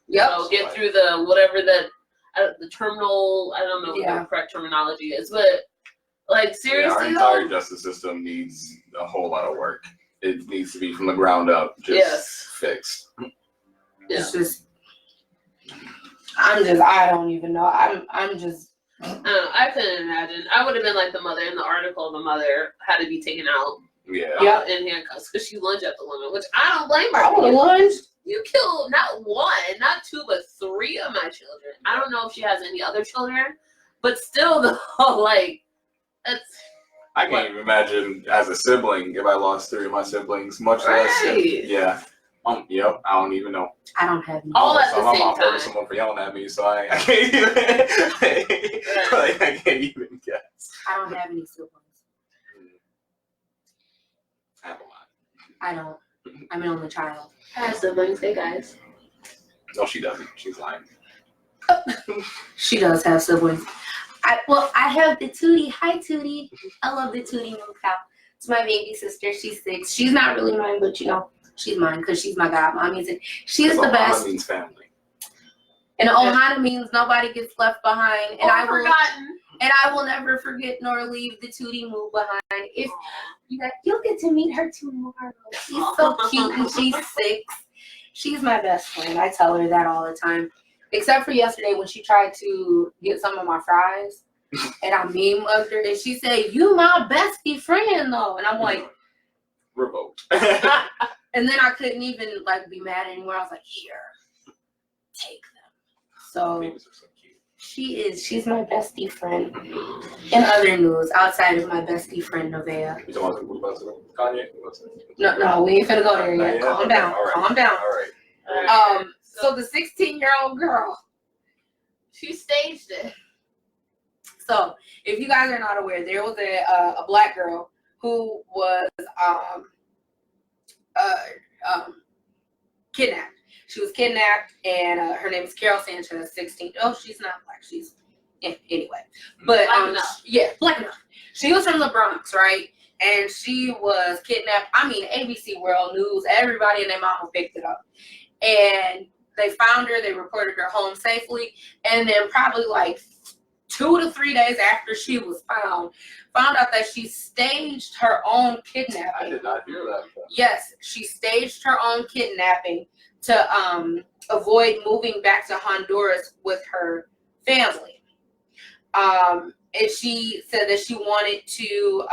get through the whatever the terminal. I don't know what the correct terminology is, but like seriously, our entire justice system needs a whole lot of work. It needs to be from the ground up, fixed. It's just, I don't even know. I'm just. I couldn't imagine. I would have been like the mother in the article. The mother had to be taken out. In handcuffs because she lunged at the woman, which I don't blame her. I would have lunged. You killed not 1, not 2, but 3 of my children. I don't know if she has any other children, but still, though, like, that's. I can't even imagine as a sibling if I lost 3 of my siblings, much less. Yeah. Yep. I don't even know. I don't have all at the same time. I'm murdered someone for yelling at me, so I can't even. I can't even guess. I don't have any siblings. I have a lot. I don't. I'm an only child. I have siblings. Hey guys. No, she doesn't. She's lying. She does have siblings. I have the Tootie. Hi, Tootie. I love the Tootie Moo Cow. It's my baby sister. She's 6. She's not really mine, but she's mine because she's my godmommy. She's the best. Means family. And Ohana means nobody gets left behind. And forgotten. And I will never forget nor leave the Tootie Moo behind. If you'll get to meet her tomorrow. She's so cute and she's 6. She's my best friend. I tell her that all the time. Except for yesterday when she tried to get some of my fries. And I meme-mugged her. And she said, "You my bestie friend though." And I'm like, revoked. And then I couldn't even be mad anymore. I was like, "Here, take them." So she's my bestie friend. In other news, outside of my bestie friend Nevaeh. You talking about Kanye? No, we ain't finna go there yet. Calm down. Calm down. All right. So the 16-year-old girl, she staged it. So if you guys are not aware, there was a black girl who was kidnapped. She was kidnapped, and her name is Carol Sanchez, 16. Oh, she's not black. She's anyway. But black enough. She was from the Bronx, right? And she was kidnapped. I mean, ABC World News, everybody and their mama picked it up. And they found her. They reported her home safely. And then probably 2 to 3 days after she was found out that she staged her own kidnapping. I did not hear that. Yes, she staged her own kidnapping to avoid moving back to Honduras with her family. And she said that she wanted to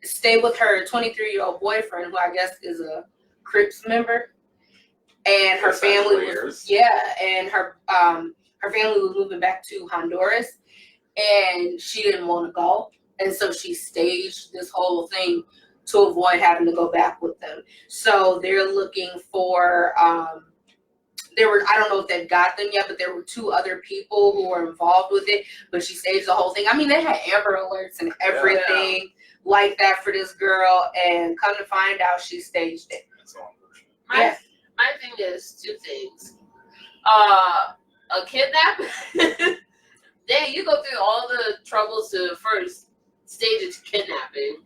stay with her 23-year-old boyfriend, who I guess is a Crips member. And her family was her family was moving back to Honduras. and she didn't want to go, and so she staged this whole thing to avoid having to go back with them. So they're looking for I don't know if they've got them yet, but there were 2 other people who were involved with it, but she staged the whole thing. I mean, they had Amber Alerts and everything like that for this girl, and come to find out she staged it. My thing is 2 things. A kidnapping. Dang, you go through all the troubles to first stage a kidnapping,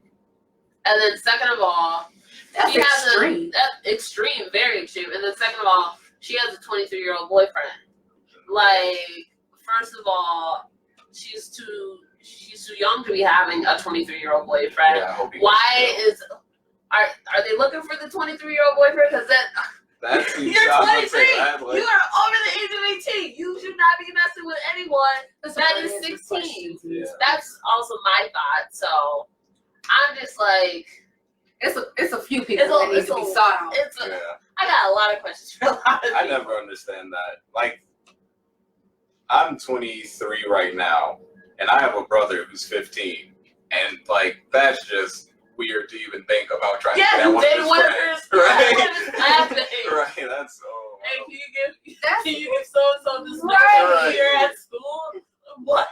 and then second of all, That's extreme. That's extreme, very extreme. And then second of all, she has a 23-year-old boyfriend. Like, first of all, she's too young to be having a 23-year-old boyfriend. Yeah, I hope Are they looking for the 23-year-old boyfriend? Because that's you're 23. You are over the age of 18. You should not be messing with anyone that is 16. Yeah. That's also my thought. So I'm just like, it's a few people that need to be sought out. I got a lot of questions for a lot of people. I never understand that. Like, I'm 23 right now, and I have a brother who's 15, and like that's just weird to even think about trying to get one of his friends. Right, that's so. Hey, can you give so and so this number Right. here at school? What?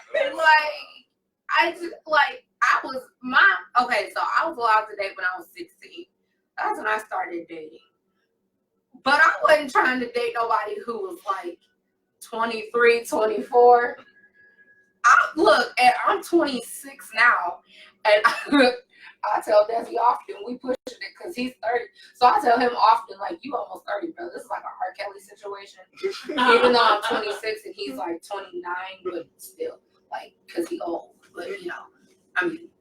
I was allowed to date when I was 16. That's when I started dating. But I wasn't trying to date nobody who was like 23, 24. I'm 26 now, and I tell Desi often, we pushing it because he's 30. So I tell him often, like, you almost 30, bro. This is like a R. Kelly situation. Even though I'm 26 and he's like 29, but still, like, because he old. But,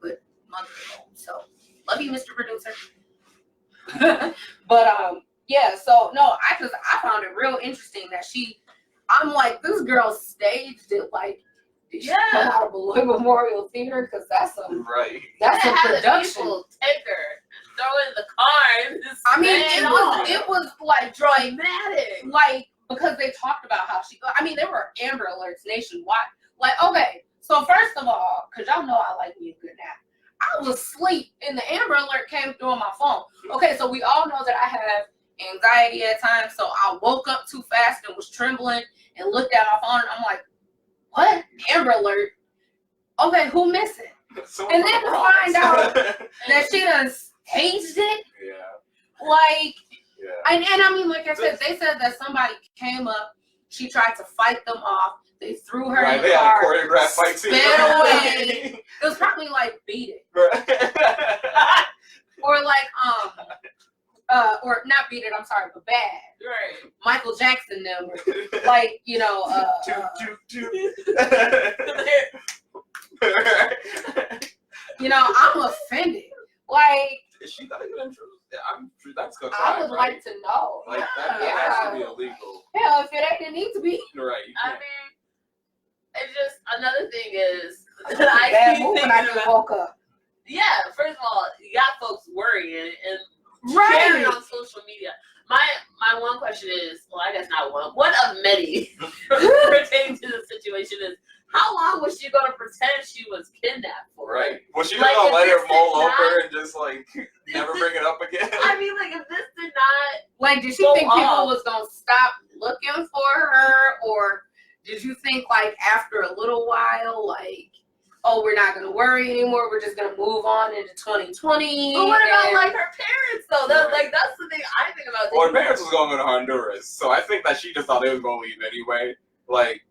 but mother old. So, love you, Mr. Producer. But, yeah, so, no, I found it real interesting that I'm like, this girl staged it, like, did she come out of Beloit Memorial Theater? Because that's a production. People take her, throw in the car. It was like dramatic. Like, because they talked about how there were Amber Alerts nationwide. Like, okay, so first of all, because y'all know I like me a good nap, I was asleep and the Amber Alert came through on my phone. Okay, so we all know that I have anxiety at times, so I woke up too fast and was trembling and looked at my phone and I'm like, what? Amber Alert? Okay, who missing? And then to find out that she done staged it. Yeah. Like, yeah. And like I said, they said that somebody came up, she tried to fight them off, they threw her in the they car, had a choreographed fight too. sped away. It was probably like Beat It. Or like, or not Beat It, I'm sorry, but Bad. Right. Michael Jackson them. Like, I'm offended. Like, is she not even intrusive? I'm sure that's gonna I would like to know. Like that has to be illegal. Hell, if it ain't, it needs to be. Right. It's just another thing is Bad move when I just woke up. Yeah, first of all, you got folks worrying and Right. sharing on social media. My one question is, well, I guess not one of many pertaining to the situation is, how long was she gonna pretend she was kidnapped for? Right. Was she Like, gonna let her mull not- over and just like never bring it up again? If this did not, Like, did she go think people off. was gonna stop looking for her, or did you think like after a little while, like, oh, we're not gonna worry anymore, we're just gonna move on into 2020? but what about like her parents though? That's the thing I think about. Well, her parents was going to Honduras, so I think that she just thought they was gonna leave anyway. Like,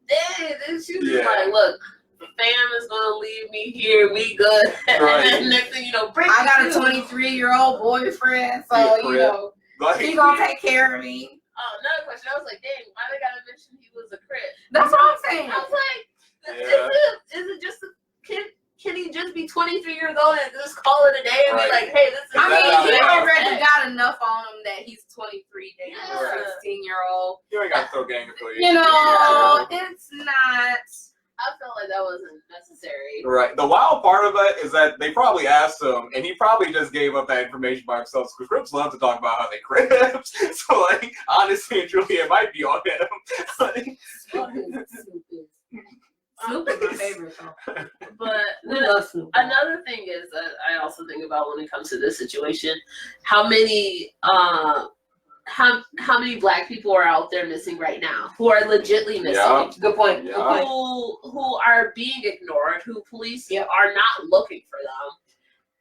Then she was just like, look, the fam is gonna leave me here. We good. Right. And then next thing you know, I got a 23-year-old boyfriend, so like, he gonna take care of me. Oh, another question. I was like, dang, why they gotta mention he was a crip? That's what I'm saying. I was like, Yeah. is it just a kid? Can he just be 23 years old and just call it a day and Right. be like, hey, this is Is that how He they already got enough on him that he's 23 dating a Yeah. 16-year-old. you ain't got to throw gang affiliation. It's not. I felt like that wasn't necessary. Right. The wild part of it is that they probably asked him, and he probably just gave up that information by himself. Because Crips love to talk about how they Crips. So, like, honestly and truly, it might be on him. Like, Snoop is my favorite. love Snoop Dogg. Another thing is that I also think about when it comes to this situation, how many black people are out there missing right now who are legitly missing, Yeah. Good point. Yeah. Good point. who are being ignored, who police Yep. are not looking for them.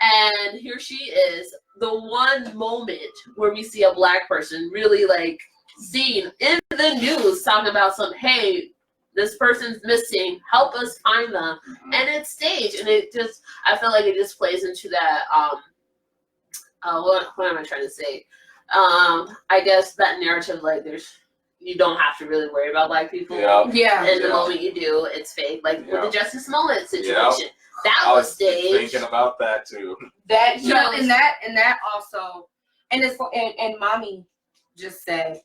And here she is, the one moment where we see a black person really like seen in the news talking about hey, this person's missing, help us find them. And it's staged, and it just, I feel like it just plays into that, what am I trying to say? I guess that narrative, like you don't have to really worry about black people. Yeah. Yeah. And the Yeah. moment you do, it's fake. Like Yeah. with the Justice Smollett situation. Yeah. That I was was staged. thinking about that too. That Yeah. and that also, and it's and mommy just said,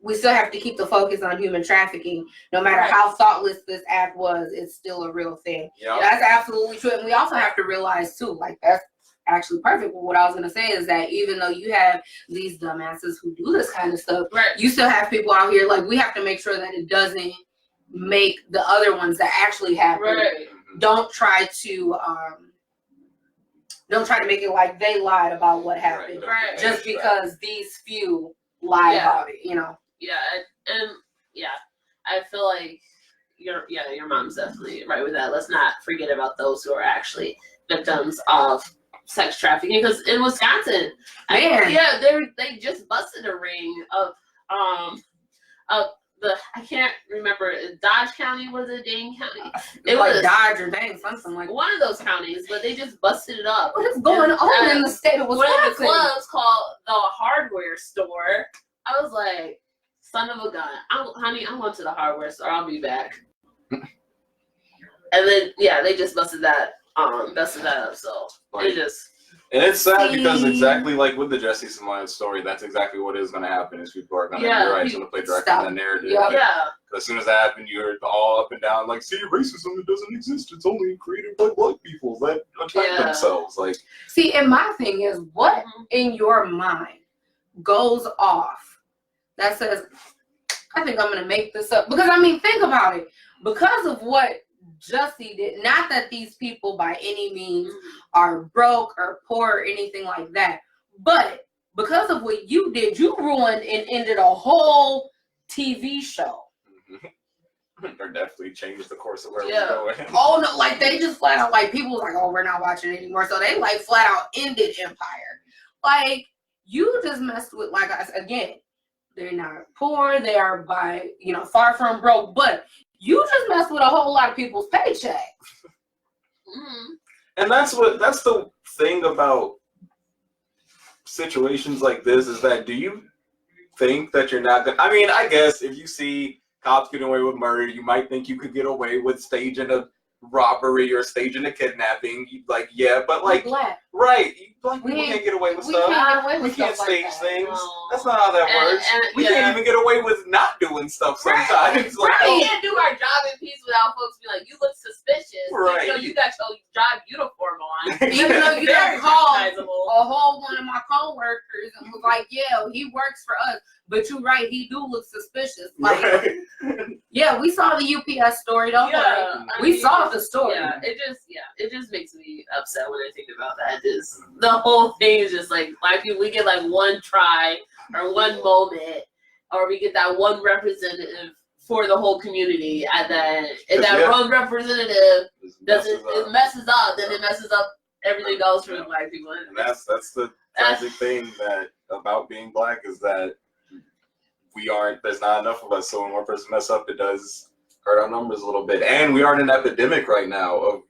we still have to keep the focus on human trafficking. No matter Right. how thoughtless this act was, it's still a real thing. Yeah. That's absolutely true. And we also have to realize too, like that's actually perfect. What I was gonna say is that even though you have these dumbasses who do this kind of stuff, Right. you still have people out here, like we have to make sure that it doesn't make the other ones that actually happen. Right. Don't try to make it like they lied about what happened. Right. Just because these few lie Yeah. about it, Yeah, and yeah, I feel like your mom's definitely right with that. Let's not forget about those who are actually victims of sex trafficking, because in Wisconsin, they just busted a ring of I can't remember, Dodge County, was it Dane County? It like was Dodge or Dang, something like that. one of those counties, but they just busted it up. What is going on in the state of One of the Wisconsin? clubs called the hardware store. I was like, son of a gun. Honey, I'm going to the hardware store. I'll be back. And then they just busted that up. So it just And it's sad because See? exactly like with the Jesse Smollett story, that's exactly what is going to happen. Is people are going to it's going to play directly Stop. in the narrative. Yeah. Like, yeah. as soon as that happened, you're all up and down like, see, racism, it doesn't exist. It's only created by black people that attack Yeah. themselves. Like, See, and my thing is, what Mhm. in your mind goes off that says, I think I'm going to make this up? Because, think about it. Because of what Jussie did, not that these people by any means are broke or poor or anything like that, but because of what you did, you ruined and ended a whole TV show. or definitely changed the course of where Yeah. we're going. Oh no, like they just flat out, like people was like, oh, we're not watching it anymore. So they like flat out ended Empire. Like you just messed with, like I said, again, they're not poor, they are by, far from broke, but you just messed with a whole lot of people's paychecks. Mm-hmm. And that's the thing about situations like this, is that do you think that you're not gonna, I guess if you see cops getting away with murder, you might think you could get away with staging a robbery or staging a kidnapping. But like, Black. right, black We people ain't- can't get away with We stuff. can't get away with We can't stuff stage like that. things. No. That's not how that works. We can't even get away with not doing stuff sometimes. Right. Like, We can't do our job in peace without folks being like, you look suspicious. Right. Even though you got your job uniform on. Even though you Very don't call recognizable. a whole one of my coworkers and was like, yeah, he works for us. But you're right, he do look suspicious. Like, Right. yeah, we saw the UPS story, don't worry. I We mean, saw the story. Yeah, it just makes me upset when I think about that. Just the whole thing is just like black people, we get like one try or one moment, or we get that one representative for the whole community, and then if that one representative it messes up, then it messes up everything else for the black people. And that's the tragic thing that about being black, is that there's not enough of us. So when one person mess up, it does hurt our numbers a little bit. And we are in an epidemic right now of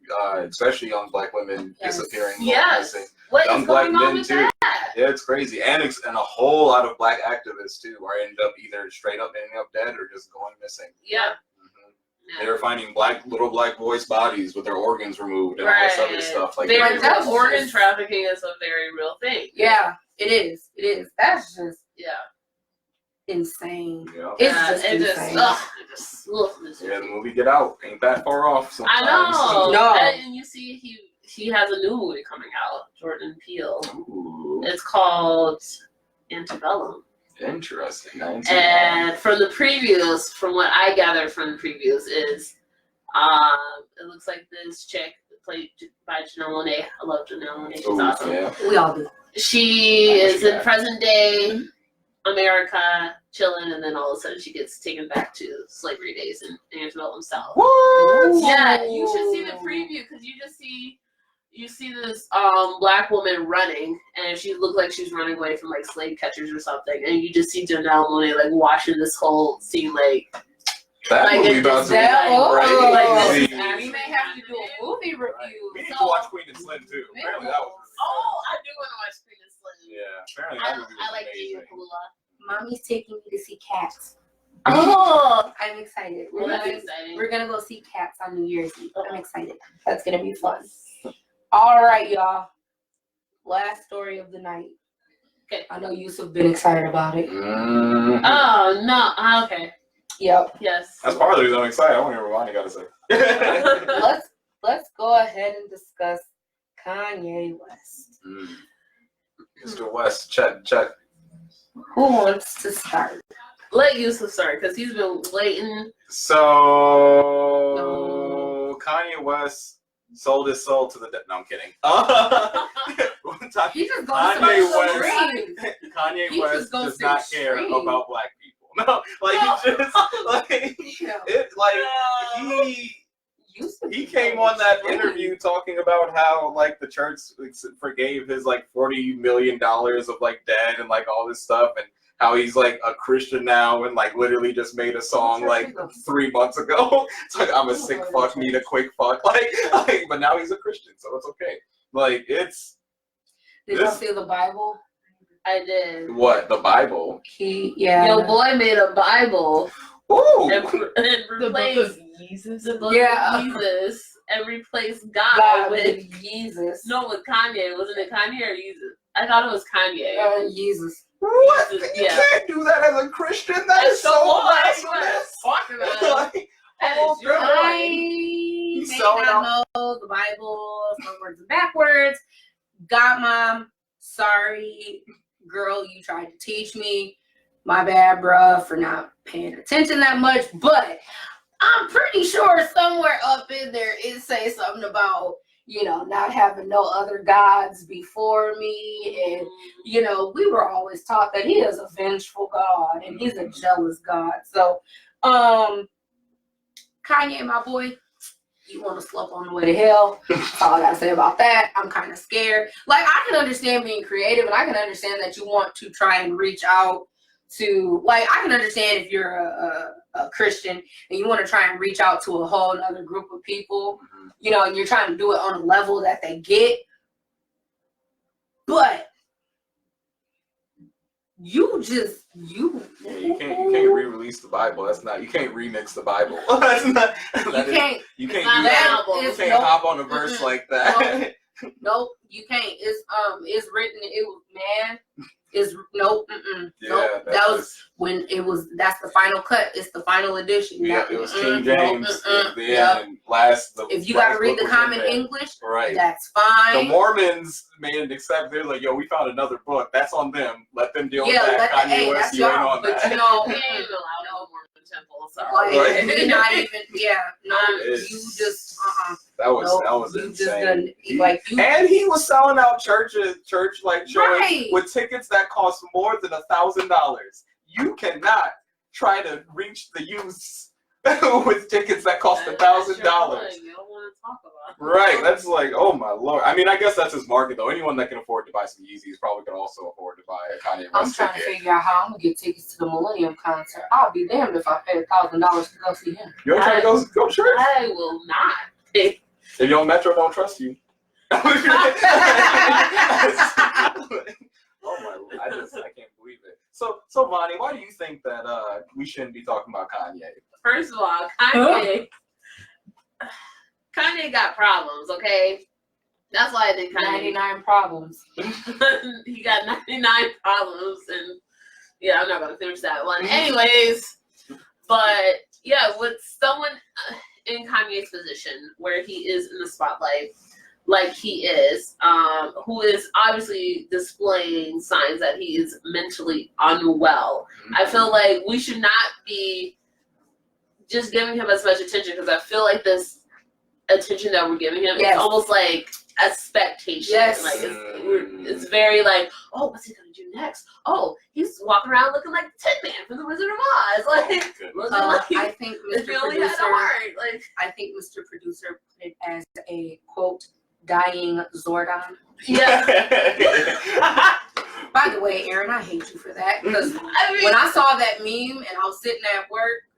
especially young black women disappearing. Yes. Missing. What Young is going black on men with too. that? Yeah, it's crazy. And a whole lot of black activists too are end up either straight up ending up dead or just going missing. Yeah. They were finding little black boys' bodies with their organs removed and all this other stuff. Like, that's organ just- trafficking is a very real thing. Yeah, it is. It is. That's just Yeah. insane. yeah. It's Yeah, just it insane. Yeah, the movie Get Out ain't that far off sometimes. I know. No. And you see, he has a new movie coming out, Jordan Peele. Ooh, It's called Antebellum. interesting. And from what I gathered from the previews is, it looks like this chick, played by Janelle Monáe. I love Janelle Monáe. She's Ooh, awesome. yeah. We all do. She I know is she in got- present day America chilling, and then all of a sudden she gets taken back to slavery days in Antebellum South. What? Yeah, you should see the preview because you just see this black woman running, and she looked like she's running away from like slave catchers or something, and you just see Janelle Monáe like watching this whole scene like That Like, movie it about just- to be Oh, crazy. like, this is we actually may have to do a movie review. We need to watch Queen and Slim too. Apparently that was. oh, I do want to watch Queen and Slim. Yeah, apparently that movie was I like Gina amazing. Kalula. Mommy's taking me to see Cats. Oh, I'm excited. well, We're that's gonna, exciting. we're gonna go see Cats on New Year's Eve. I'm excited. That's gonna be fun. All right, y'all. Last story of the night. Okay. I know Yusuf been excited about it. Mhm. Oh no. Okay. Yep. Yes. That's part of the reason I'm excited. I want to hear what Lonnie got to say. Let's go ahead and discuss Kanye West. Mr. West, check. Who wants to start? Let Yusuf start because he's been waiting. So Kanye West sold his soul to the devil. No, I'm kidding. He just goes Kanye to West. extremes. Kanye He West just goes does to not care extremes. about black people. No, like he just like Yeah. it. Like he came on that interview talking about how like the church forgave his like $40 million of like debt and like all this stuff, and how he's like a Christian now and like literally just made a song like 3 months ago. It's like I'm a sick fuck, need a quick fuck, like but now he's a Christian, so it's okay. Like it's Did y'all see the Bible? I did. what the Bible. Yeah. Yo, boy made a Bible Ooh. and replaced Jesus. the book Yeah. of Jesus and replaced God, God with with Jesus. no, with Kanye. Wasn't it Kanye or Jesus? I thought it was Kanye. Jesus. What? You Yeah. can't do that as a Christian. That is so That's what I blasphemous. was talking about. Like, That oh, is your God. I right. may selling not know the Bible forwards and backwards. Godmom, sorry, girl, you tried to teach me. My bad, bruh, for not paying attention that much. But I'm pretty sure somewhere up in there it says something about, not having no other gods before me. And, we were always taught that he is a vengeful God and he's a jealous God. So, Kanye, my boy, you want to slope on the way to hell. That's all I gotta say about that. I'm kind of scared. Like, I can understand being creative, and I can understand that you want to try and reach out to, like, I can understand if you're a Christian and you want to try and reach out to a whole other group of people, and you're trying to do it on a level that they get. But you can't re-release the Bible. That's not. You can't remix the Bible. That's not. You can't not do that. an album. You can't hop on a verse like that. Nope, you can't. It's written. It was man. Is nope. Yeah, Nope. that's That was just- when it was. That's the final cut. It's the final edition. Yeah, That- it was mm-mm, King James. nope, At the yep. end, and last. The If you gotta last read book the was in common there. English, Right. that's The fine. Mormons made it accept. They're like, yo, we found another book. That's on them. Let them deal Yeah, with that. let the, Kanye hey, West, that's you ain't y'all. on But that. you know, He ain't even allowed no Mormon temple. Sorry. like Right. we not even. Yeah, no, It's- you just. That was Nope, you insane. just done He- like you. And he was selling out church like shows Right. with tickets that cost more than $1,000. You cannot try to reach the youths with tickets that cost $1,000. You don't want to talk about it. Right, that's like, oh my lord. I mean, I guess that's his market though. Anyone that can afford to buy some Yeezys probably can also afford to buy a Kanye I'm West trying to ticket. figure out how I'm gonna get tickets to the Millennium concert. I'll be damned if I pay $1,000 to go see him. You ain't trying to go to church? I will not. If your Metro don't trust you. Oh my! I can't believe it. So Vonnie, why do you think that we shouldn't be talking about Kanye? First of all, Kanye got problems, okay? That's why I think Kanye 99 problems. he got 99 problems, and yeah, I'm not gonna finish that one. Anyways, but yeah, with someone in Kanye's position where he is in the spotlight, like he is, who is obviously displaying signs that he is mentally unwell, I feel like we should not be just giving him as much attention because I feel like this attention that we're giving him. Yes. It's almost like expectation. Yes. Like it's very like, oh, what's he gonna do next? Oh, he's walking around looking like the Tin Man from the Wizard of Oz. Like, looking like I think if Mr. he only had a Producer, heart. Like, I think Mr. Producer put it as a quote, dying Zordon. yeah. By the way, Aaron, I hate you for that because I mean, when I saw that meme and I was sitting at work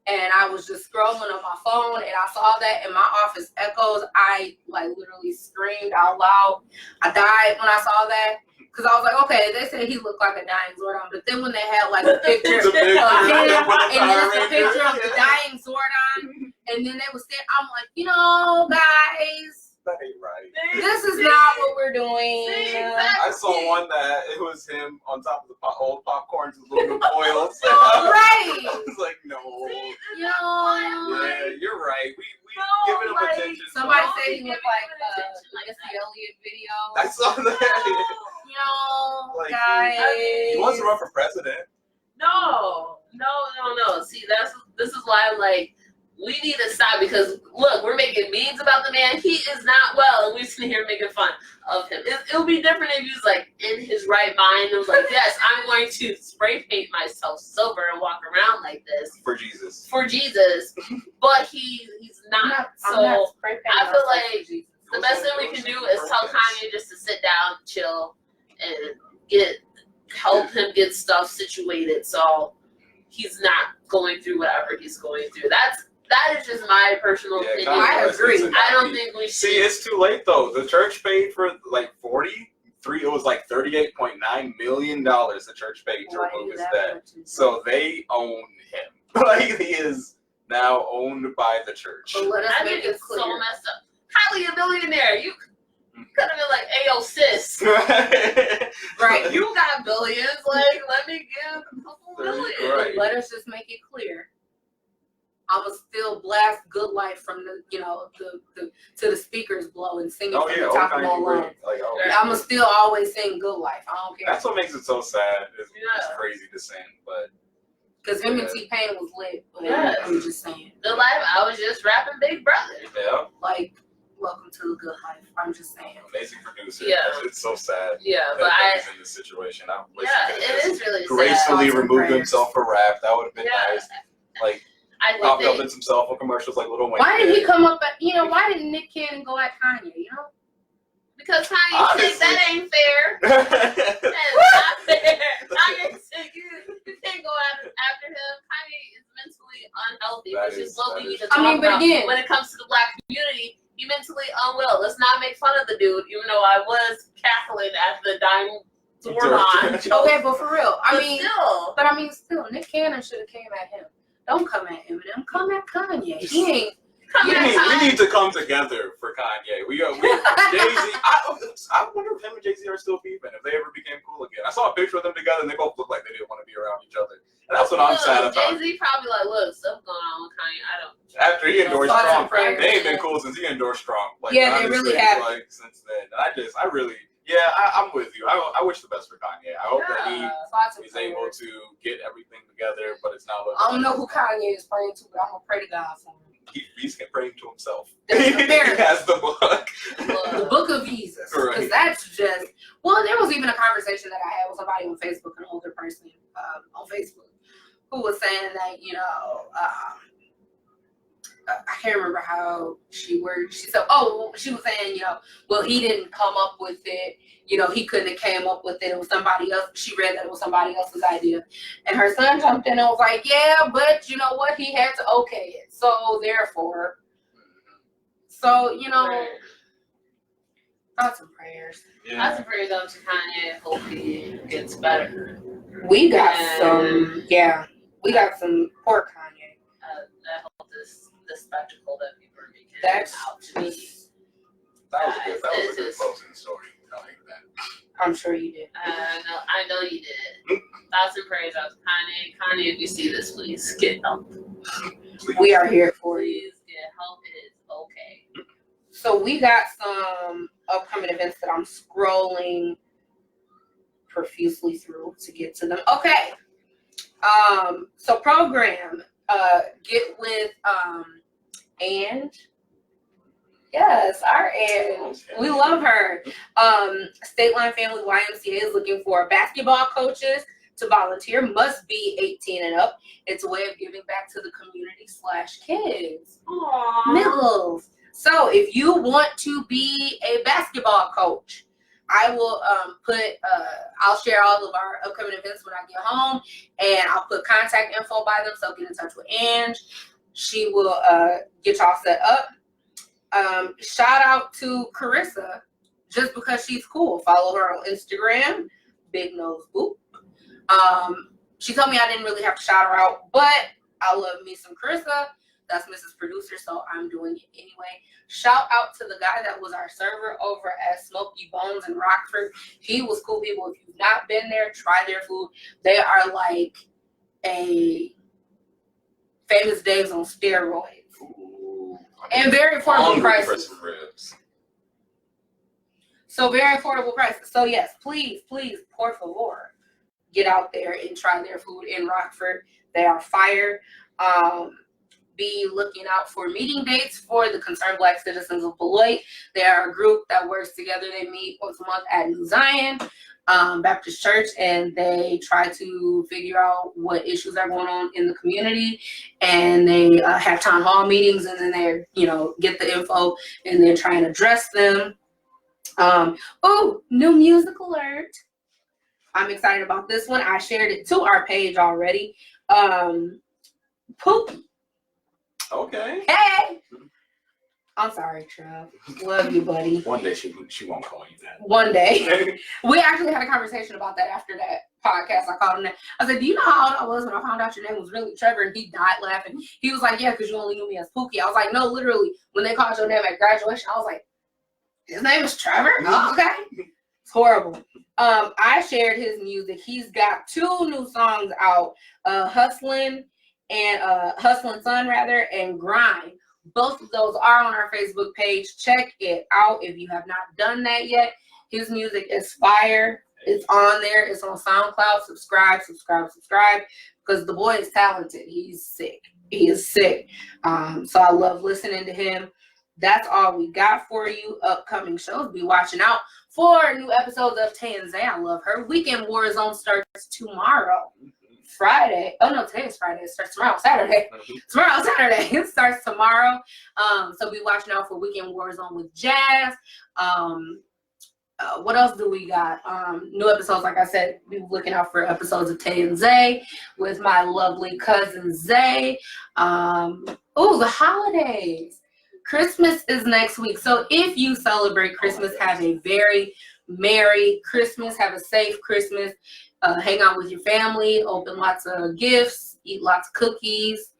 and I was just scrolling on my phone and I saw that in my office echoes, I like literally screamed out loud. I died when I saw that because I was like, okay, they said he looked like a dying Zordon, but then when they had like a picture The picture of him with the and Power then the picture of the Rangers. dying Zordon, and then they was saying, I'm like, you know, guys, That ain't right. this is not what we're doing. See, exactly. I saw one that it was him on top of the old popcorns with aluminum foil. Right. I was like, no. You know, Yeah, you're right. We No, giving him like, attention. somebody Don't said be he looked giving like him attention like Missy that. Elliott video. I saw that. You know, Like, guys. He wants to run for president. No. See, this is why I'm like, we need to stop because look, we're making memes about the man. He is not well, and we're sitting here making fun of him. It'll be different if he was like in his right mind. It was like, yes, I'm going to spray paint myself silver and walk around like this For Jesus. for Jesus. But he's not. So I feel like the best thing we can do is tell Kanye just to sit down, chill, and help him get stuff situated so he's not going through whatever he's going through. That is just my personal opinion. I agree. I don't think we should. See, it's too late though. The church paid for like 43. It was like $38.9 million. The church paid to remove his debt. So they own him. Like he is now owned by the church. But let us I make think it it's so clear. messed up. Kylie, a billionaire. You could have been like, "Ayo, sis, Right. you got billions. Like, let me give a couple million." Right. Let us just make it clear. I was still blast Good Life from the, you know, the to the speakers blow and sing it Oh from yeah, the all top of kinds my of lungs. weird. Like, oh, Yeah. I'ma still always sing Good Life. I don't care. that's what makes it so sad. It's Yeah. crazy to sing, but Because him and T-Pain was lit. But Yes. I'm just saying. The life I was just rapping Big Brother. yeah, Like, welcome to the Good Life. I'm just saying. amazing producer. Yeah. It's so sad Yeah, that but he's in this situation. I wish yeah, he it could just is really gracefully sad. Thoughts and removed prayers. himself for rap. That would have been Yeah. nice. Like I popped up think in some cell phone commercials like Lil Wayne. Why did he did. come up at, you know, why didn't Nick Cannon go at Kanye, you know? because Kanye Honestly. said that ain't fair. That's not fair. Kanye said you can't go after him. Kanye is mentally unhealthy, That which is is- what that we need is to I talk mean, but about. again- When it comes to the black community, he's mentally unwell. Let's not make fun of the dude, even though I was cackling at the dying Zordon joke. Okay, but for real. I mean, still, Nick Cannon should have came at him. Don't come at Eminem. Come at Kanye. He ain't. Come We at need, we Kanye. need to come together for Kanye. Jay-Z. I wonder if him and Jay-Z are still beefing, if they ever became cool again. I saw a picture of them together and they both looked like they didn't want to be around each other. And that's what I'm sad about. Jay-Z probably like, look, stuff going on with Kanye. I don't. After he endorsed Thoughts and Trump, prayers. they ain't been cool since he endorsed Trump. Like, Yeah, they honestly, really have. Like, since then. And I'm with you. I wish the best for Kanye. I hope that he Thoughts and is able prayers. to get everything together, but it's not looking I don't know like who Kanye is praying to, but I'm gonna pray to God for him. he's praying to himself. That's He fair. has the book. The Book of Jesus, because Right. that's just. Well, there was even a conversation that I had with somebody on Facebook, an older person on Facebook, who was saying that I can't remember how she worded. She said, "Oh, she was saying, well, he didn't come up with it. He couldn't have came up with it. It was somebody else. She read that it was somebody else's idea." And her son jumped in and was like, "Yeah, but you know what? He had to okay it. So therefore, thoughts and prayers. That's a prayer though to Kanye. Hope he gets better. We got And- we got some poor Kanye. I hope this spectacle that people are making That's out to be. That was a good It's just- closing story. I like that. I'm sure you did. I know you did. Thoughts and prayers out to Kanye. Kanye, if you see this, please get help. Please. We are here for you. Please get help. It is okay. So we got some upcoming events that I'm scrolling profusely through to get to them. Okay. So program, get with and Yes, our Ange. We love her. State Line Family YMCA is looking for basketball coaches to volunteer. Must be 18 and up. It's a way of giving back to the community / kids. Aww. Middles. So if you want to be a basketball coach, I will I'll share all of our upcoming events when I get home, and I'll put contact info by them, so get in touch with Ange. She will get y'all set up. Shout out to Carissa, just because she's cool. Follow her on Instagram, Big Nose Boop. She told me I didn't really have to shout her out, but I love me some Carissa. That's Mrs. Producer, so I'm doing it anyway. Shout out to the guy that was our server over at Smoky Bones in Rockford. He was cool, people. If you've not been there, try their food. They are like a Famous Dave's on steroids. Ooh. And very affordable prices. For some ribs. So very affordable prices. So yes, please, por favor, get out there and try their food in Rockford. They are fire. Be looking out for meeting dates for the Concerned Black Citizens of Beloit. They are a group that works together. They meet once a month at New Zion Baptist Church, and they try to figure out what issues are going on in the community. And they have town hall meetings, and then they, get the info and then try and address them. New music alert. I'm excited about this one. I shared it to our page already. Poop. Okay. Hey! I'm sorry, Trev. Love you, buddy. One day she won't call you that. One day. We actually had a conversation about that after that podcast. I called him that. I said, do you know how old I was when I found out your name was really Trevor? And he died laughing. He was like, yeah, because you only knew me as Pookie. I was like, no, literally, when they called your name at graduation, I was like, his name is Trevor? Oh, okay. It's horrible. I shared his music. He's got 2 new songs out, Hustlin' Son and Grind. Both of those are on our Facebook page. Check it out if you have not done that yet. His music is fire. It's on there. It's on SoundCloud. Subscribe, because the boy is talented. He's sick. He is sick. So I love listening to him. That's all we got for you. Upcoming shows. Be watching out for new episodes of Tay and Zay. I love her. Weekend Warzone starts tomorrow. Friday. Oh no, today is Friday. It starts tomorrow. Saturday. Saturday. It starts tomorrow. So be watching out for Weekend Warzone with Jazz. What else do we got? New episodes, like I said, be looking out for episodes of Tay and Zay with my lovely cousin Zay. The holidays. Christmas is next week. So if you celebrate Christmas, have a very Merry Christmas. Have a safe Christmas. Hang out with your family, open lots of gifts, eat lots of cookies.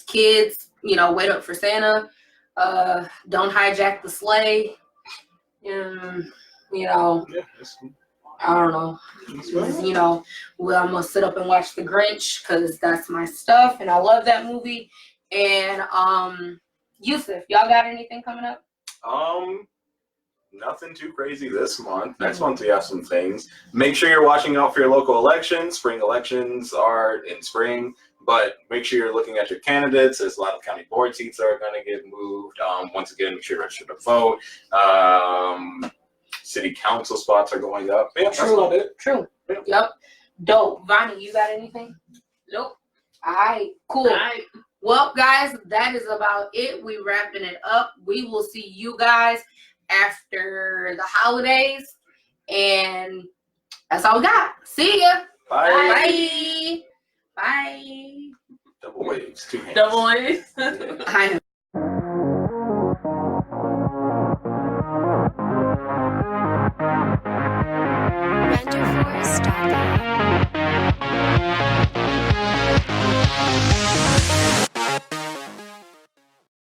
Kids, wait up for Santa. Don't hijack the sleigh. I don't know. I'm gonna sit up and watch The Grinch because that's my stuff, and I love that movie. And Yusuf, y'all got anything coming up? Nothing too crazy this month. Next month we have some things. Make sure you're watching out for your local elections. Spring elections are in spring, but make sure you're looking at your candidates. There's a lot of county board seats that are going to get moved. Once again, make sure you're registered to vote. City council spots are going up. Yeah, that's about it. True. Yeah. Yep. Dope. Vonnie, you got anything? Nope. All right. Cool. All right. Well, guys, that is about it. We wrapping it up. We will see you guys after the holidays, and that's all we got. See ya. Bye. Bye. Double waves. 2 hands. Double waves. I Render Forest.com